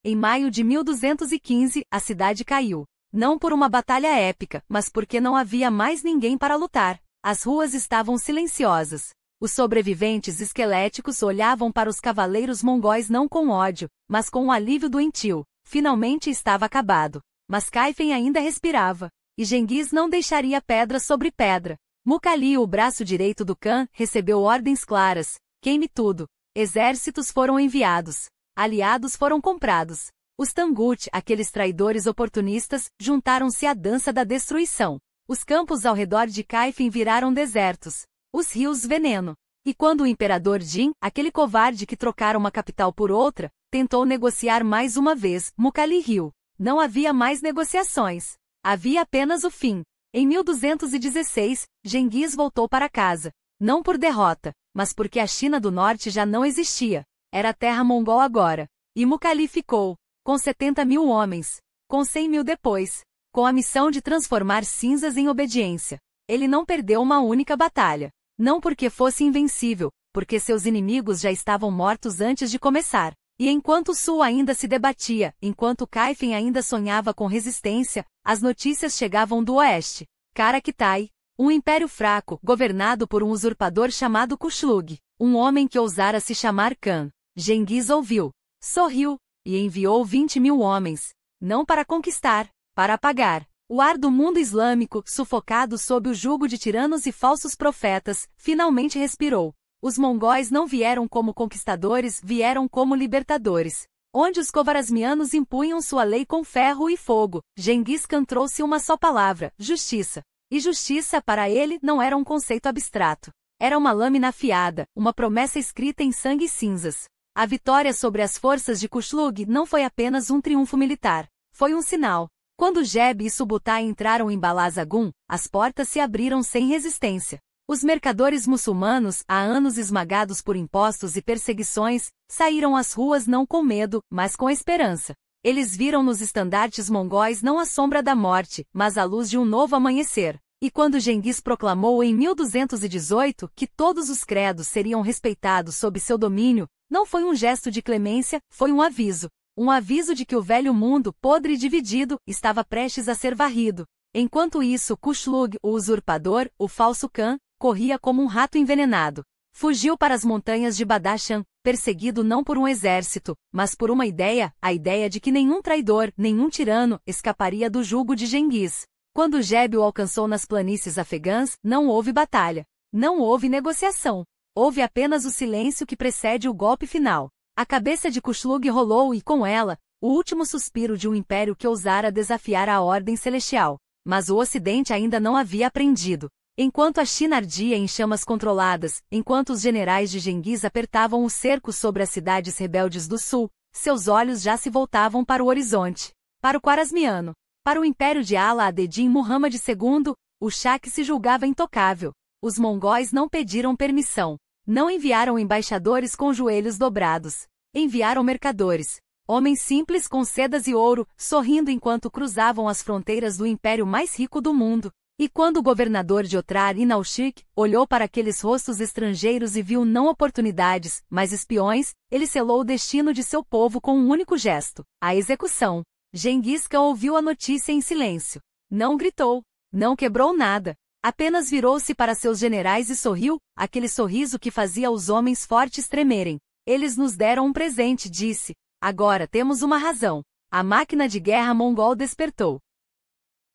Em maio de 1215, a cidade caiu. Não por uma batalha épica, mas porque não havia mais ninguém para lutar. As ruas estavam silenciosas. Os sobreviventes esqueléticos olhavam para os cavaleiros mongóis não com ódio, mas com um alívio doentio. Finalmente estava acabado. Mas Kaifeng ainda respirava. E Genghis não deixaria pedra sobre pedra. Mughal, o braço direito do Khan, recebeu ordens claras. Queime tudo. Exércitos foram enviados. Aliados foram comprados. Os Tangut, aqueles traidores oportunistas, juntaram-se à dança da destruição. Os campos ao redor de Kaifeng viraram desertos. Os rios veneno. E quando o imperador Jin, aquele covarde que trocara uma capital por outra, tentou negociar mais uma vez, Mughal riu. Não havia mais negociações. Havia apenas o fim. Em 1216, Genghis voltou para casa. Não por derrota, mas porque a China do Norte já não existia. Era terra mongol agora. E Mughal ficou, com 70.000 homens, com 100.000 depois, com a missão de transformar cinzas em obediência. Ele não perdeu uma única batalha. Não porque fosse invencível, porque seus inimigos já estavam mortos antes de começar. E enquanto o Sul ainda se debatia, enquanto Kaifeng ainda sonhava com resistência, as notícias chegavam do Oeste. Karaktai, um império fraco, governado por um usurpador chamado Kushlug, um homem que ousara se chamar Khan. Genghis ouviu, sorriu, e enviou 20.000 homens. Não para conquistar, para apagar. O ar do mundo islâmico, sufocado sob o jugo de tiranos e falsos profetas, finalmente respirou. Os mongóis não vieram como conquistadores, vieram como libertadores. Onde os khovarasmianos impunham sua lei com ferro e fogo, Genghis Khan trouxe uma só palavra, justiça. E justiça para ele não era um conceito abstrato. Era uma lâmina afiada, uma promessa escrita em sangue e cinzas. A vitória sobre as forças de Kushlug não foi apenas um triunfo militar. Foi um sinal. Quando Jeb e Subutai entraram em Balazagun, as portas se abriram sem resistência. Os mercadores muçulmanos, há anos esmagados por impostos e perseguições, saíram às ruas não com medo, mas com esperança. Eles viram nos estandartes mongóis não a sombra da morte, mas a luz de um novo amanhecer. E quando Genghis proclamou em 1218 que todos os credos seriam respeitados sob seu domínio, não foi um gesto de clemência, foi um aviso. Um aviso de que o velho mundo, podre e dividido, estava prestes a ser varrido. Enquanto isso, Kushlug, o usurpador, o falso Khan, corria como um rato envenenado. Fugiu para as montanhas de Badakhshan, perseguido não por um exército, mas por uma ideia, a ideia de que nenhum traidor, nenhum tirano, escaparia do jugo de Genghis. Quando Jeb o alcançou nas planícies afegãs, não houve batalha. Não houve negociação. Houve apenas o silêncio que precede o golpe final. A cabeça de Kuchlug rolou e, com ela, o último suspiro de um império que ousara desafiar a ordem celestial. Mas o Ocidente ainda não havia aprendido. Enquanto a China ardia em chamas controladas, enquanto os generais de Genghis apertavam o cerco sobre as cidades rebeldes do sul, seus olhos já se voltavam para o horizonte. Para o Khwarasmiano. Para o império de Ala ad-Din Muhammad II, o Shah que se julgava intocável. Os mongóis não pediram permissão. Não enviaram embaixadores com joelhos dobrados. Enviaram mercadores. Homens simples com sedas e ouro, sorrindo enquanto cruzavam as fronteiras do império mais rico do mundo. E quando o governador de Otrar Inaushik olhou para aqueles rostos estrangeiros e viu não oportunidades, mas espiões, ele selou o destino de seu povo com um único gesto: a execução. Genghis Khan ouviu a notícia em silêncio. Não gritou. Não quebrou nada. Apenas virou-se para seus generais e sorriu, aquele sorriso que fazia os homens fortes tremerem. Eles nos deram um presente, disse. Agora temos uma razão. A máquina de guerra mongol despertou.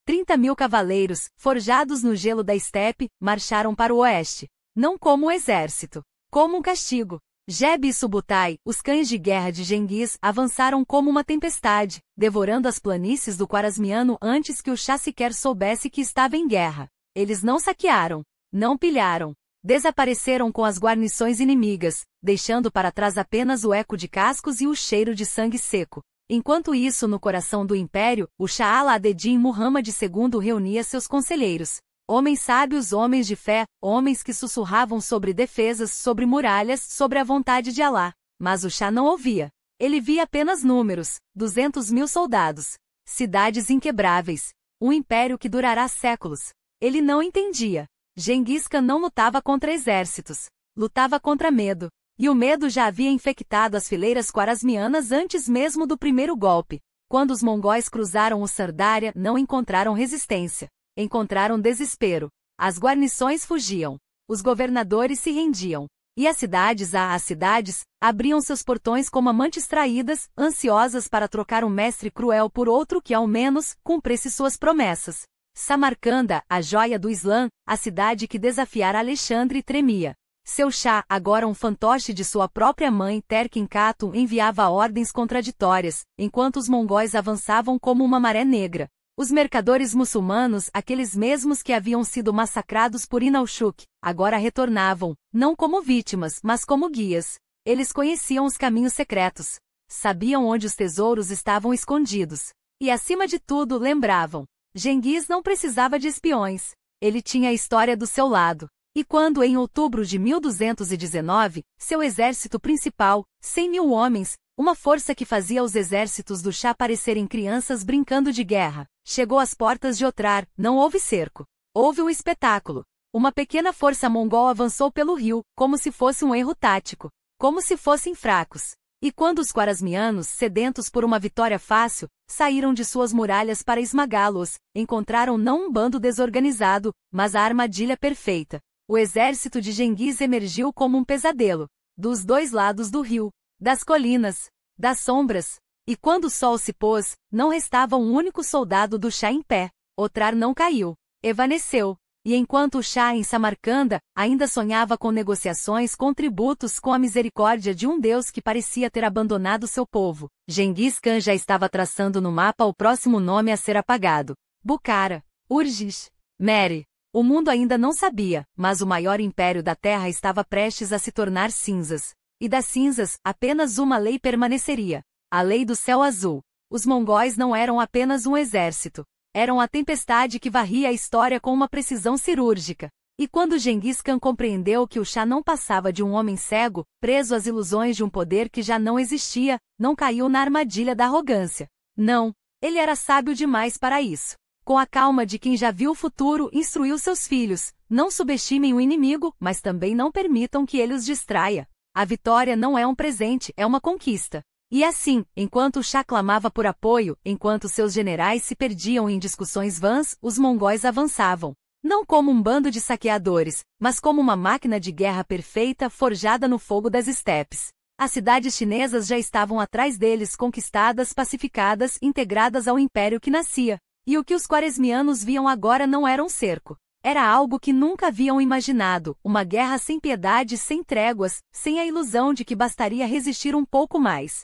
30.000 cavaleiros, forjados no gelo da estepe, marcharam para o oeste. Não como um exército. Como um castigo. Jeb e Subutai, os cães de guerra de Genghis, avançaram como uma tempestade, devorando as planícies do Khwarasmiano antes que o Shah sequer soubesse que estava em guerra. Eles não saquearam. Não pilharam. Desapareceram com as guarnições inimigas, deixando para trás apenas o eco de cascos e o cheiro de sangue seco. Enquanto isso, no coração do império, o Shah Ala ad-Din Muhammad II reunia seus conselheiros. Homens sábios, homens de fé, homens que sussurravam sobre defesas, sobre muralhas, sobre a vontade de Alá. Mas o Shah não ouvia. Ele via apenas números, 200.000 soldados. Cidades inquebráveis. Um império que durará séculos. Ele não entendia. Genghis Khan não lutava contra exércitos. Lutava contra medo. E o medo já havia infectado as fileiras khwarasmianas antes mesmo do primeiro golpe. Quando os mongóis cruzaram o Sardária, não encontraram resistência. Encontraram desespero. As guarnições fugiam. Os governadores se rendiam. E as cidades, abriam seus portões como amantes traídas, ansiosas para trocar um mestre cruel por outro que ao menos cumprisse suas promessas. Samarcanda, a joia do Islã, a cidade que desafiara Alexandre, tremia. Seu Shah, agora um fantoche de sua própria mãe Terkin Khatun, enviava ordens contraditórias, enquanto os mongóis avançavam como uma maré negra. Os mercadores muçulmanos, aqueles mesmos que haviam sido massacrados por Inaushuk, agora retornavam, não como vítimas, mas como guias. Eles conheciam os caminhos secretos. Sabiam onde os tesouros estavam escondidos. E acima de tudo lembravam. Genghis não precisava de espiões. Ele tinha a história do seu lado. E quando, em outubro de 1219, seu exército principal, 100.000 homens, uma força que fazia os exércitos do Shah parecerem crianças brincando de guerra, chegou às portas de Otrar, não houve cerco. Houve um espetáculo. Uma pequena força mongol avançou pelo rio, como se fosse um erro tático. Como se fossem fracos. E quando os khwarasmianos, sedentos por uma vitória fácil, saíram de suas muralhas para esmagá-los, encontraram não um bando desorganizado, mas a armadilha perfeita. O exército de Genghis emergiu como um pesadelo. Dos dois lados do rio, das colinas, das sombras. E quando o sol se pôs, não restava um único soldado do Shah em pé. Otrar não caiu. Evaneceu. E enquanto o Shah em Samarcanda ainda sonhava com negociações com tributos com a misericórdia de um deus que parecia ter abandonado seu povo, Genghis Khan já estava traçando no mapa o próximo nome a ser apagado. Bukhara, Urgish, Mary. O mundo ainda não sabia, mas o maior império da Terra estava prestes a se tornar cinzas. E das cinzas, apenas uma lei permaneceria. A lei do céu azul. Os mongóis não eram apenas um exército. Eram a tempestade que varria a história com uma precisão cirúrgica. E quando Genghis Khan compreendeu que o Shah não passava de um homem cego, preso às ilusões de um poder que já não existia, não caiu na armadilha da arrogância. Não, ele era sábio demais para isso. Com a calma de quem já viu o futuro, instruiu seus filhos. Não subestimem o inimigo, mas também não permitam que ele os distraia. A vitória não é um presente, é uma conquista. E assim, enquanto o Shah clamava por apoio, enquanto seus generais se perdiam em discussões vãs, os mongóis avançavam. Não como um bando de saqueadores, mas como uma máquina de guerra perfeita forjada no fogo das estepes. As cidades chinesas já estavam atrás deles, conquistadas, pacificadas, integradas ao império que nascia. E o que os quaresmianos viam agora não era um cerco. Era algo que nunca haviam imaginado, uma guerra sem piedade, sem tréguas, sem a ilusão de que bastaria resistir um pouco mais.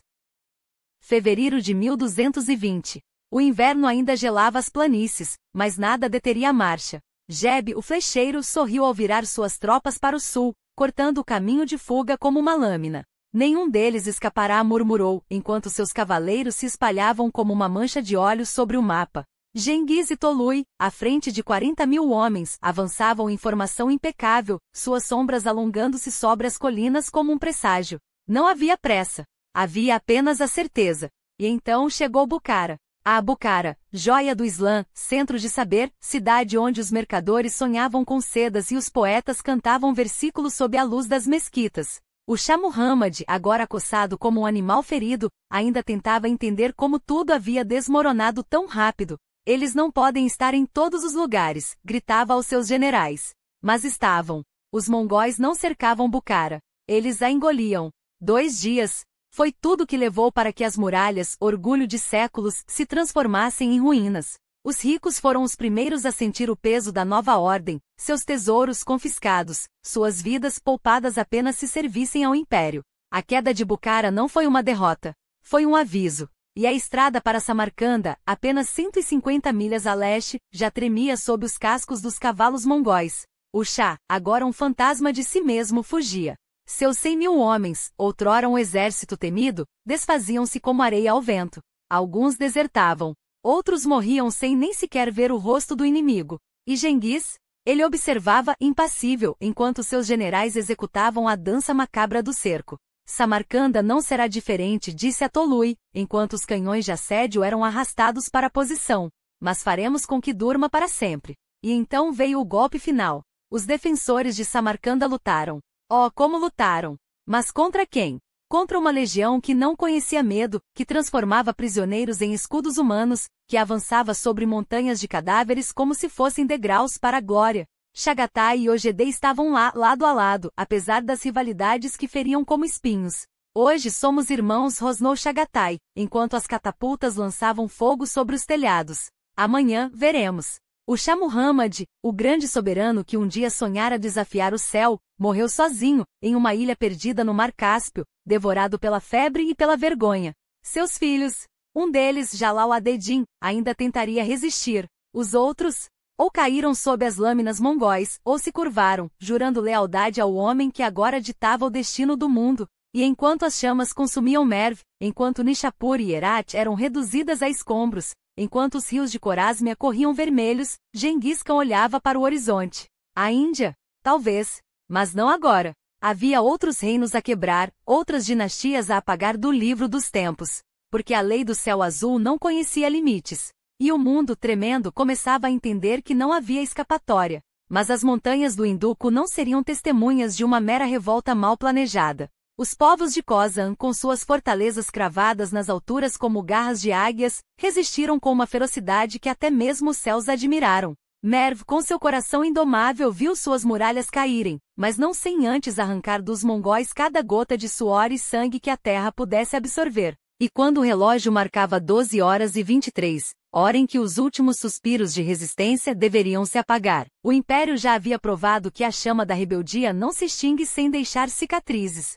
Fevereiro de 1220. O inverno ainda gelava as planícies, mas nada deteria a marcha. Jeb, o flecheiro, sorriu ao virar suas tropas para o sul, cortando o caminho de fuga como uma lâmina. Nenhum deles escapará, murmurou, enquanto seus cavaleiros se espalhavam como uma mancha de óleo sobre o mapa. Genghis e Tolui, à frente de 40.000 homens, avançavam em formação impecável, suas sombras alongando-se sobre as colinas como um presságio. Não havia pressa. Havia apenas a certeza. E então chegou Bucara. A Bucara, joia do Islã, centro de saber, cidade onde os mercadores sonhavam com sedas e os poetas cantavam versículos sob a luz das mesquitas. O Shah Muhammad, agora acossado como um animal ferido, ainda tentava entender como tudo havia desmoronado tão rápido. Eles não podem estar em todos os lugares, gritava aos seus generais. Mas estavam. Os mongóis não cercavam Bucara. Eles a engoliam. 2 dias. Foi tudo que levou para que as muralhas, orgulho de séculos, se transformassem em ruínas. Os ricos foram os primeiros a sentir o peso da nova ordem, seus tesouros confiscados, suas vidas poupadas apenas se servissem ao império. A queda de Bucara não foi uma derrota. Foi um aviso. E a estrada para Samarcanda, apenas 150 milhas a leste, já tremia sob os cascos dos cavalos mongóis. O Shah, agora um fantasma de si mesmo, fugia. Seus 100.000 homens, outrora um exército temido, desfaziam-se como areia ao vento. Alguns desertavam. Outros morriam sem nem sequer ver o rosto do inimigo. E Genghis? Ele observava, impassível, enquanto seus generais executavam a dança macabra do cerco. Samarcanda não será diferente, disse a Tolui, enquanto os canhões de assédio eram arrastados para a posição. Mas faremos com que durma para sempre. E então veio o golpe final. Os defensores de Samarcanda lutaram. Oh, como lutaram! Mas contra quem? Contra uma legião que não conhecia medo, que transformava prisioneiros em escudos humanos, que avançava sobre montanhas de cadáveres como se fossem degraus para a glória. Chagatai e Ogedei estavam lá, lado a lado, apesar das rivalidades que feriam como espinhos. Hoje somos irmãos, rosnou Chagatai, enquanto as catapultas lançavam fogo sobre os telhados. Amanhã, veremos. O Shah Muhammad, o grande soberano que um dia sonhara desafiar o céu, morreu sozinho, em uma ilha perdida no Mar Cáspio, devorado pela febre e pela vergonha. Seus filhos, um deles, Jalal ad-Din, ainda tentaria resistir. Os outros, ou caíram sob as lâminas mongóis, ou se curvaram, jurando lealdade ao homem que agora ditava o destino do mundo. E enquanto as chamas consumiam Merv, enquanto Nishapur e Herat eram reduzidas a escombros, enquanto os rios de Corásmia corriam vermelhos, Genghis Khan olhava para o horizonte. A Índia? Talvez. Mas não agora. Havia outros reinos a quebrar, outras dinastias a apagar do livro dos tempos. Porque a lei do céu azul não conhecia limites. E o mundo, tremendo, começava a entender que não havia escapatória. Mas as montanhas do Hinduco não seriam testemunhas de uma mera revolta mal planejada. Os povos de Khorasan, com suas fortalezas cravadas nas alturas como garras de águias, resistiram com uma ferocidade que até mesmo os céus admiraram. Merv, com seu coração indomável, viu suas muralhas caírem, mas não sem antes arrancar dos mongóis cada gota de suor e sangue que a terra pudesse absorver. E quando o relógio marcava 12 horas e 23, hora em que os últimos suspiros de resistência deveriam se apagar, o império já havia provado que a chama da rebeldia não se extingue sem deixar cicatrizes.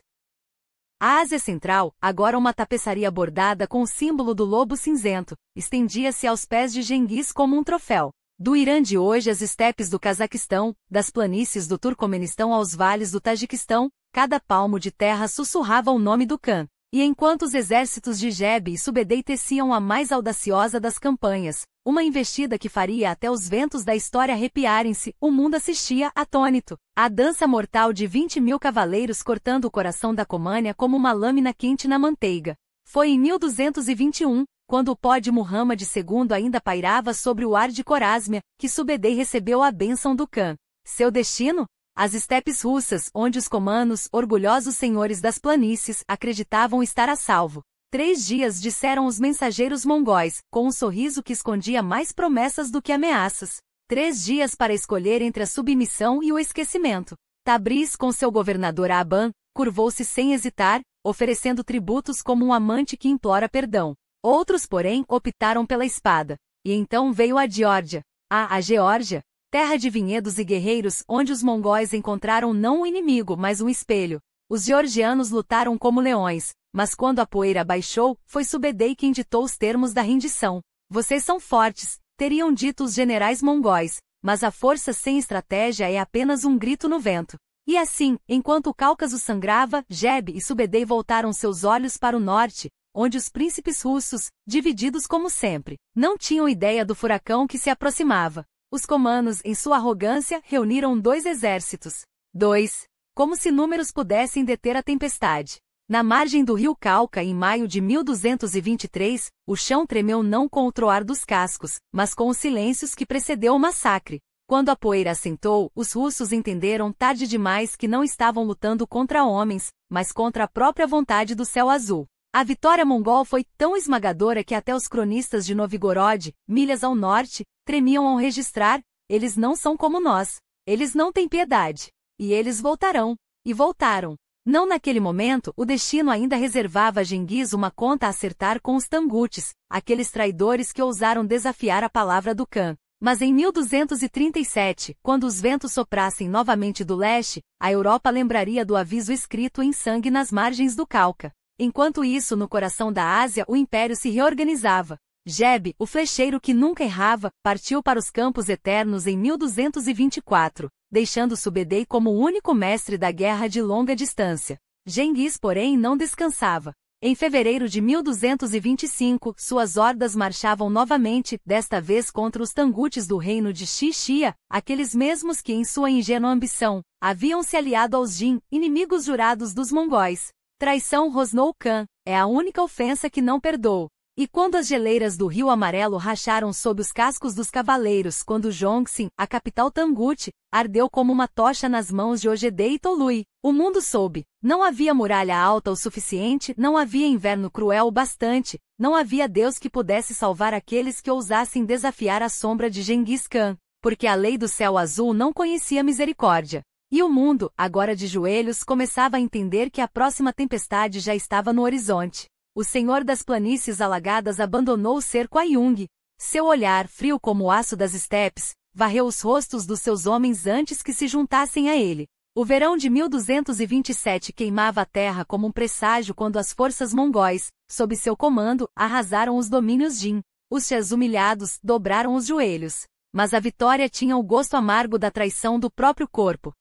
A Ásia Central, agora uma tapeçaria bordada com o símbolo do lobo cinzento, estendia-se aos pés de Genghis como um troféu. Do Irã de hoje às estepes do Cazaquistão, das planícies do Turcomenistão aos vales do Tajiquistão, cada palmo de terra sussurrava o nome do Khan. E enquanto os exércitos de Jeb e Subedei teciam a mais audaciosa das campanhas, uma investida que faria até os ventos da história arrepiarem-se, o mundo assistia, atônito, à dança mortal de 20.000 cavaleiros cortando o coração da Comânia como uma lâmina quente na manteiga. Foi em 1221, quando o pó de Muhammad II ainda pairava sobre o ar de Corásmia, que Subedei recebeu a bênção do Khan. Seu destino? As estepes russas, onde os comanos, orgulhosos senhores das planícies, acreditavam estar a salvo. 3 dias, disseram os mensageiros mongóis, com um sorriso que escondia mais promessas do que ameaças. 3 dias para escolher entre a submissão e o esquecimento. Tabriz, com seu governador Aban, curvou-se sem hesitar, oferecendo tributos como um amante que implora perdão. Outros, porém, optaram pela espada. E então veio a Geórgia. A Geórgia, terra de vinhedos e guerreiros, onde os mongóis encontraram não um inimigo, mas um espelho. Os georgianos lutaram como leões, mas quando a poeira baixou, foi Subedei quem ditou os termos da rendição. Vocês são fortes, teriam dito os generais mongóis, mas a força sem estratégia é apenas um grito no vento. E assim, enquanto o Cáucaso sangrava, Jeb e Subedei voltaram seus olhos para o norte, onde os príncipes russos, divididos como sempre, não tinham ideia do furacão que se aproximava. Os comandos, em sua arrogância, reuniram 2 exércitos. 2. Como se números pudessem deter a tempestade. Na margem do rio Cauca, em maio de 1223, o chão tremeu não com o troar dos cascos, mas com os silêncios que precedeu o massacre. Quando a poeira assentou, os russos entenderam tarde demais que não estavam lutando contra homens, mas contra a própria vontade do céu azul. A vitória mongol foi tão esmagadora que até os cronistas de Novgorod, milhas ao norte, tremiam ao registrar: eles não são como nós, eles não têm piedade. E eles voltarão. E voltaram. Não naquele momento, o destino ainda reservava a Genghis uma conta a acertar com os Tangutes, aqueles traidores que ousaram desafiar a palavra do Khan. Mas em 1237, quando os ventos soprassem novamente do leste, a Europa lembraria do aviso escrito em sangue nas margens do Cauca. Enquanto isso, no coração da Ásia, o império se reorganizava. Jeb, o flecheiro que nunca errava, partiu para os campos eternos em 1224, deixando Subedei como o único mestre da guerra de longa distância. Genghis, porém, não descansava. Em fevereiro de 1225, suas hordas marchavam novamente, desta vez contra os Tangutes do reino de Xixia, aqueles mesmos que, em sua ingênua ambição, haviam se aliado aos Jin, inimigos jurados dos mongóis. Traição rosnou Khan, é a única ofensa que não perdoou. E quando as geleiras do Rio Amarelo racharam sob os cascos dos cavaleiros, quando Jongsin, a capital Tangut, ardeu como uma tocha nas mãos de Ogedei e Tolui, o mundo soube. Não havia muralha alta o suficiente, não havia inverno cruel o bastante, não havia Deus que pudesse salvar aqueles que ousassem desafiar a sombra de Genghis Khan, porque a lei do céu azul não conhecia misericórdia. E o mundo, agora de joelhos, começava a entender que a próxima tempestade já estava no horizonte. O senhor das planícies alagadas abandonou o cerco a Jung. Seu olhar, frio como o aço das estepes, varreu os rostos dos seus homens antes que se juntassem a ele. O verão de 1227 queimava a terra como um presságio quando as forças mongóis, sob seu comando, arrasaram os domínios Jin. Os Xes humilhados dobraram os joelhos. Mas a vitória tinha o gosto amargo da traição do próprio corpo.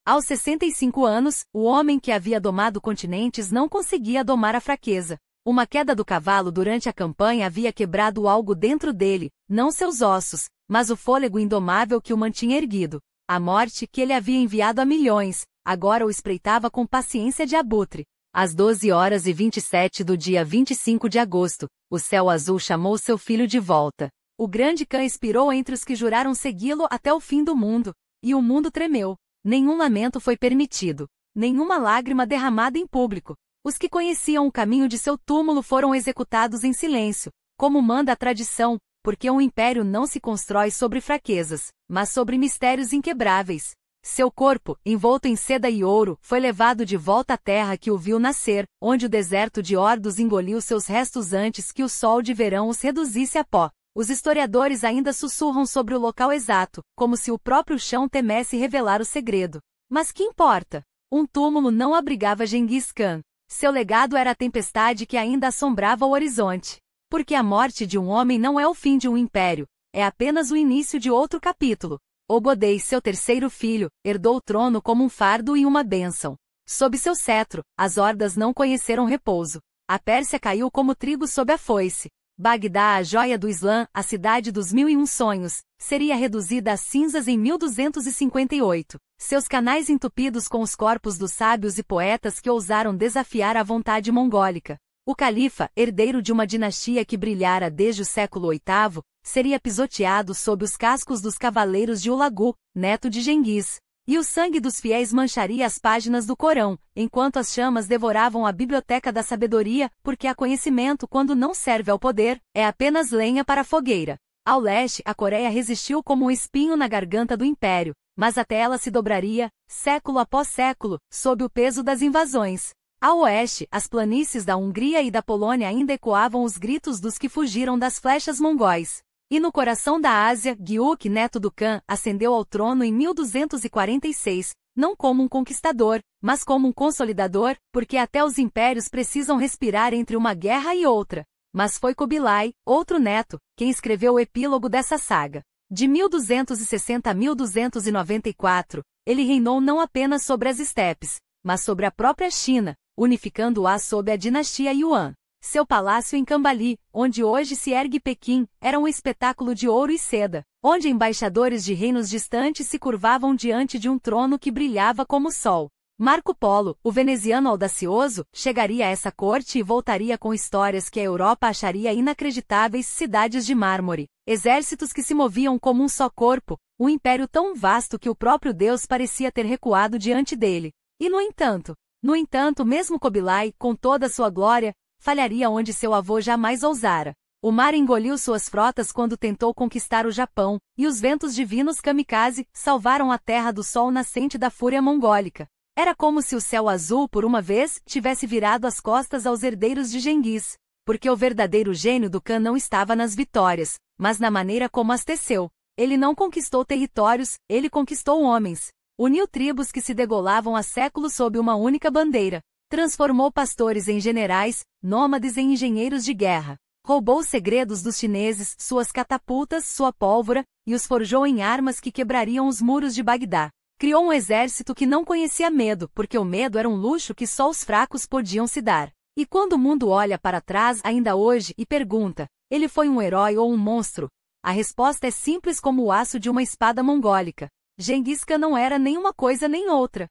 Aos 65 anos, o homem que havia domado continentes não conseguia domar a fraqueza. Uma queda do cavalo durante a campanha havia quebrado algo dentro dele, não seus ossos, mas o fôlego indomável que o mantinha erguido. A morte, que ele havia enviado a milhões, agora o espreitava com paciência de abutre. Às 12h27 do dia 25 de agosto, o céu azul chamou seu filho de volta. O grande Khan expirou entre os que juraram segui-lo até o fim do mundo. E o mundo tremeu. Nenhum lamento foi permitido. Nenhuma lágrima derramada em público. Os que conheciam o caminho de seu túmulo foram executados em silêncio, como manda a tradição, porque um império não se constrói sobre fraquezas, mas sobre mistérios inquebráveis. Seu corpo, envolto em seda e ouro, foi levado de volta à terra que o viu nascer, onde o deserto de Ordos engoliu seus restos antes que o sol de verão os reduzisse a pó. Os historiadores ainda sussurram sobre o local exato, como se o próprio chão temesse revelar o segredo. Mas que importa? Um túmulo não abrigava Genghis Khan. Seu legado era a tempestade que ainda assombrava o horizonte. Porque a morte de um homem não é o fim de um império, é apenas o início de outro capítulo. Ogodei, seu terceiro filho, herdou o trono como um fardo e uma bênção. Sob seu cetro, as hordas não conheceram repouso. A Pérsia caiu como trigo sob a foice. Bagdá, a joia do Islã, a cidade dos 1001 sonhos, seria reduzida a cinzas em 1258. Seus canais entupidos com os corpos dos sábios e poetas que ousaram desafiar a vontade mongólica. O califa, herdeiro de uma dinastia que brilhara desde o século VIII, seria pisoteado sob os cascos dos cavaleiros de Ulagu, neto de Genghis. E o sangue dos fiéis mancharia as páginas do Corão, enquanto as chamas devoravam a biblioteca da sabedoria, porque há conhecimento quando não serve ao poder, é apenas lenha para a fogueira. Ao leste, a Coreia resistiu como um espinho na garganta do império, mas até ela se dobraria, século após século, sob o peso das invasões. Ao oeste, as planícies da Hungria e da Polônia ainda ecoavam os gritos dos que fugiram das flechas mongóis. E no coração da Ásia, Gyuk, neto do Khan, ascendeu ao trono em 1246, não como um conquistador, mas como um consolidador, porque até os impérios precisam respirar entre uma guerra e outra. Mas foi Kubilai, outro neto, quem escreveu o epílogo dessa saga. De 1260 a 1294, ele reinou não apenas sobre as estepes, mas sobre a própria China, unificando-a sob a dinastia Yuan. Seu palácio em Cambali, onde hoje se ergue Pequim, era um espetáculo de ouro e seda, onde embaixadores de reinos distantes se curvavam diante de um trono que brilhava como o sol. Marco Polo, o veneziano audacioso, chegaria a essa corte e voltaria com histórias que a Europa acharia inacreditáveis: cidades de mármore, exércitos que se moviam como um só corpo, um império tão vasto que o próprio Deus parecia ter recuado diante dele. E no entanto, mesmo Kubilai, com toda sua glória, falharia onde seu avô jamais ousara. O mar engoliu suas frotas quando tentou conquistar o Japão, e os ventos divinos kamikaze salvaram a terra do sol nascente da fúria mongólica. Era como se o céu azul por uma vez tivesse virado as costas aos herdeiros de Genghis, porque o verdadeiro gênio do Khan não estava nas vitórias, mas na maneira como as teceu. Ele não conquistou territórios, ele conquistou homens. Uniu tribos que se degolavam há séculos sob uma única bandeira. Transformou pastores em generais, nômades em engenheiros de guerra. Roubou os segredos dos chineses, suas catapultas, sua pólvora, e os forjou em armas que quebrariam os muros de Bagdá. Criou um exército que não conhecia medo, porque o medo era um luxo que só os fracos podiam se dar. E quando o mundo olha para trás ainda hoje e pergunta, ele foi um herói ou um monstro? A resposta é simples como o aço de uma espada mongólica. Genghis Khan não era nem uma coisa nem outra.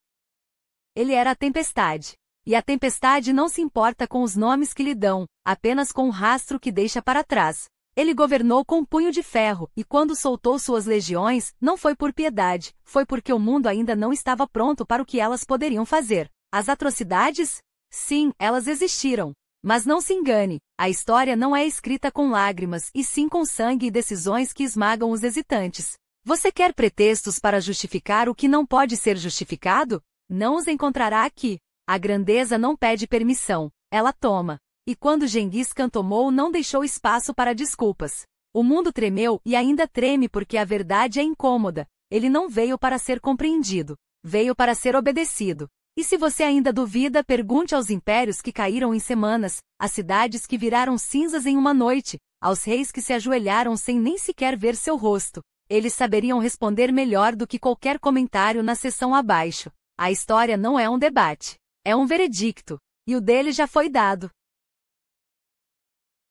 Ele era a tempestade. E a tempestade não se importa com os nomes que lhe dão, apenas com o rastro que deixa para trás. Ele governou com punho de ferro, e quando soltou suas legiões, não foi por piedade, foi porque o mundo ainda não estava pronto para o que elas poderiam fazer. As atrocidades? Sim, elas existiram. Mas não se engane, a história não é escrita com lágrimas, e sim com sangue e decisões que esmagam os hesitantes. Você quer pretextos para justificar o que não pode ser justificado? Não os encontrará aqui. A grandeza não pede permissão, ela toma. E quando Genghis Khan tomou, não deixou espaço para desculpas. O mundo tremeu e ainda treme porque a verdade é incômoda. Ele não veio para ser compreendido, veio para ser obedecido. E se você ainda duvida, pergunte aos impérios que caíram em semanas, às cidades que viraram cinzas em uma noite, aos reis que se ajoelharam sem nem sequer ver seu rosto. Eles saberiam responder melhor do que qualquer comentário na seção abaixo. A história não é um debate. É um veredicto. E o dele já foi dado.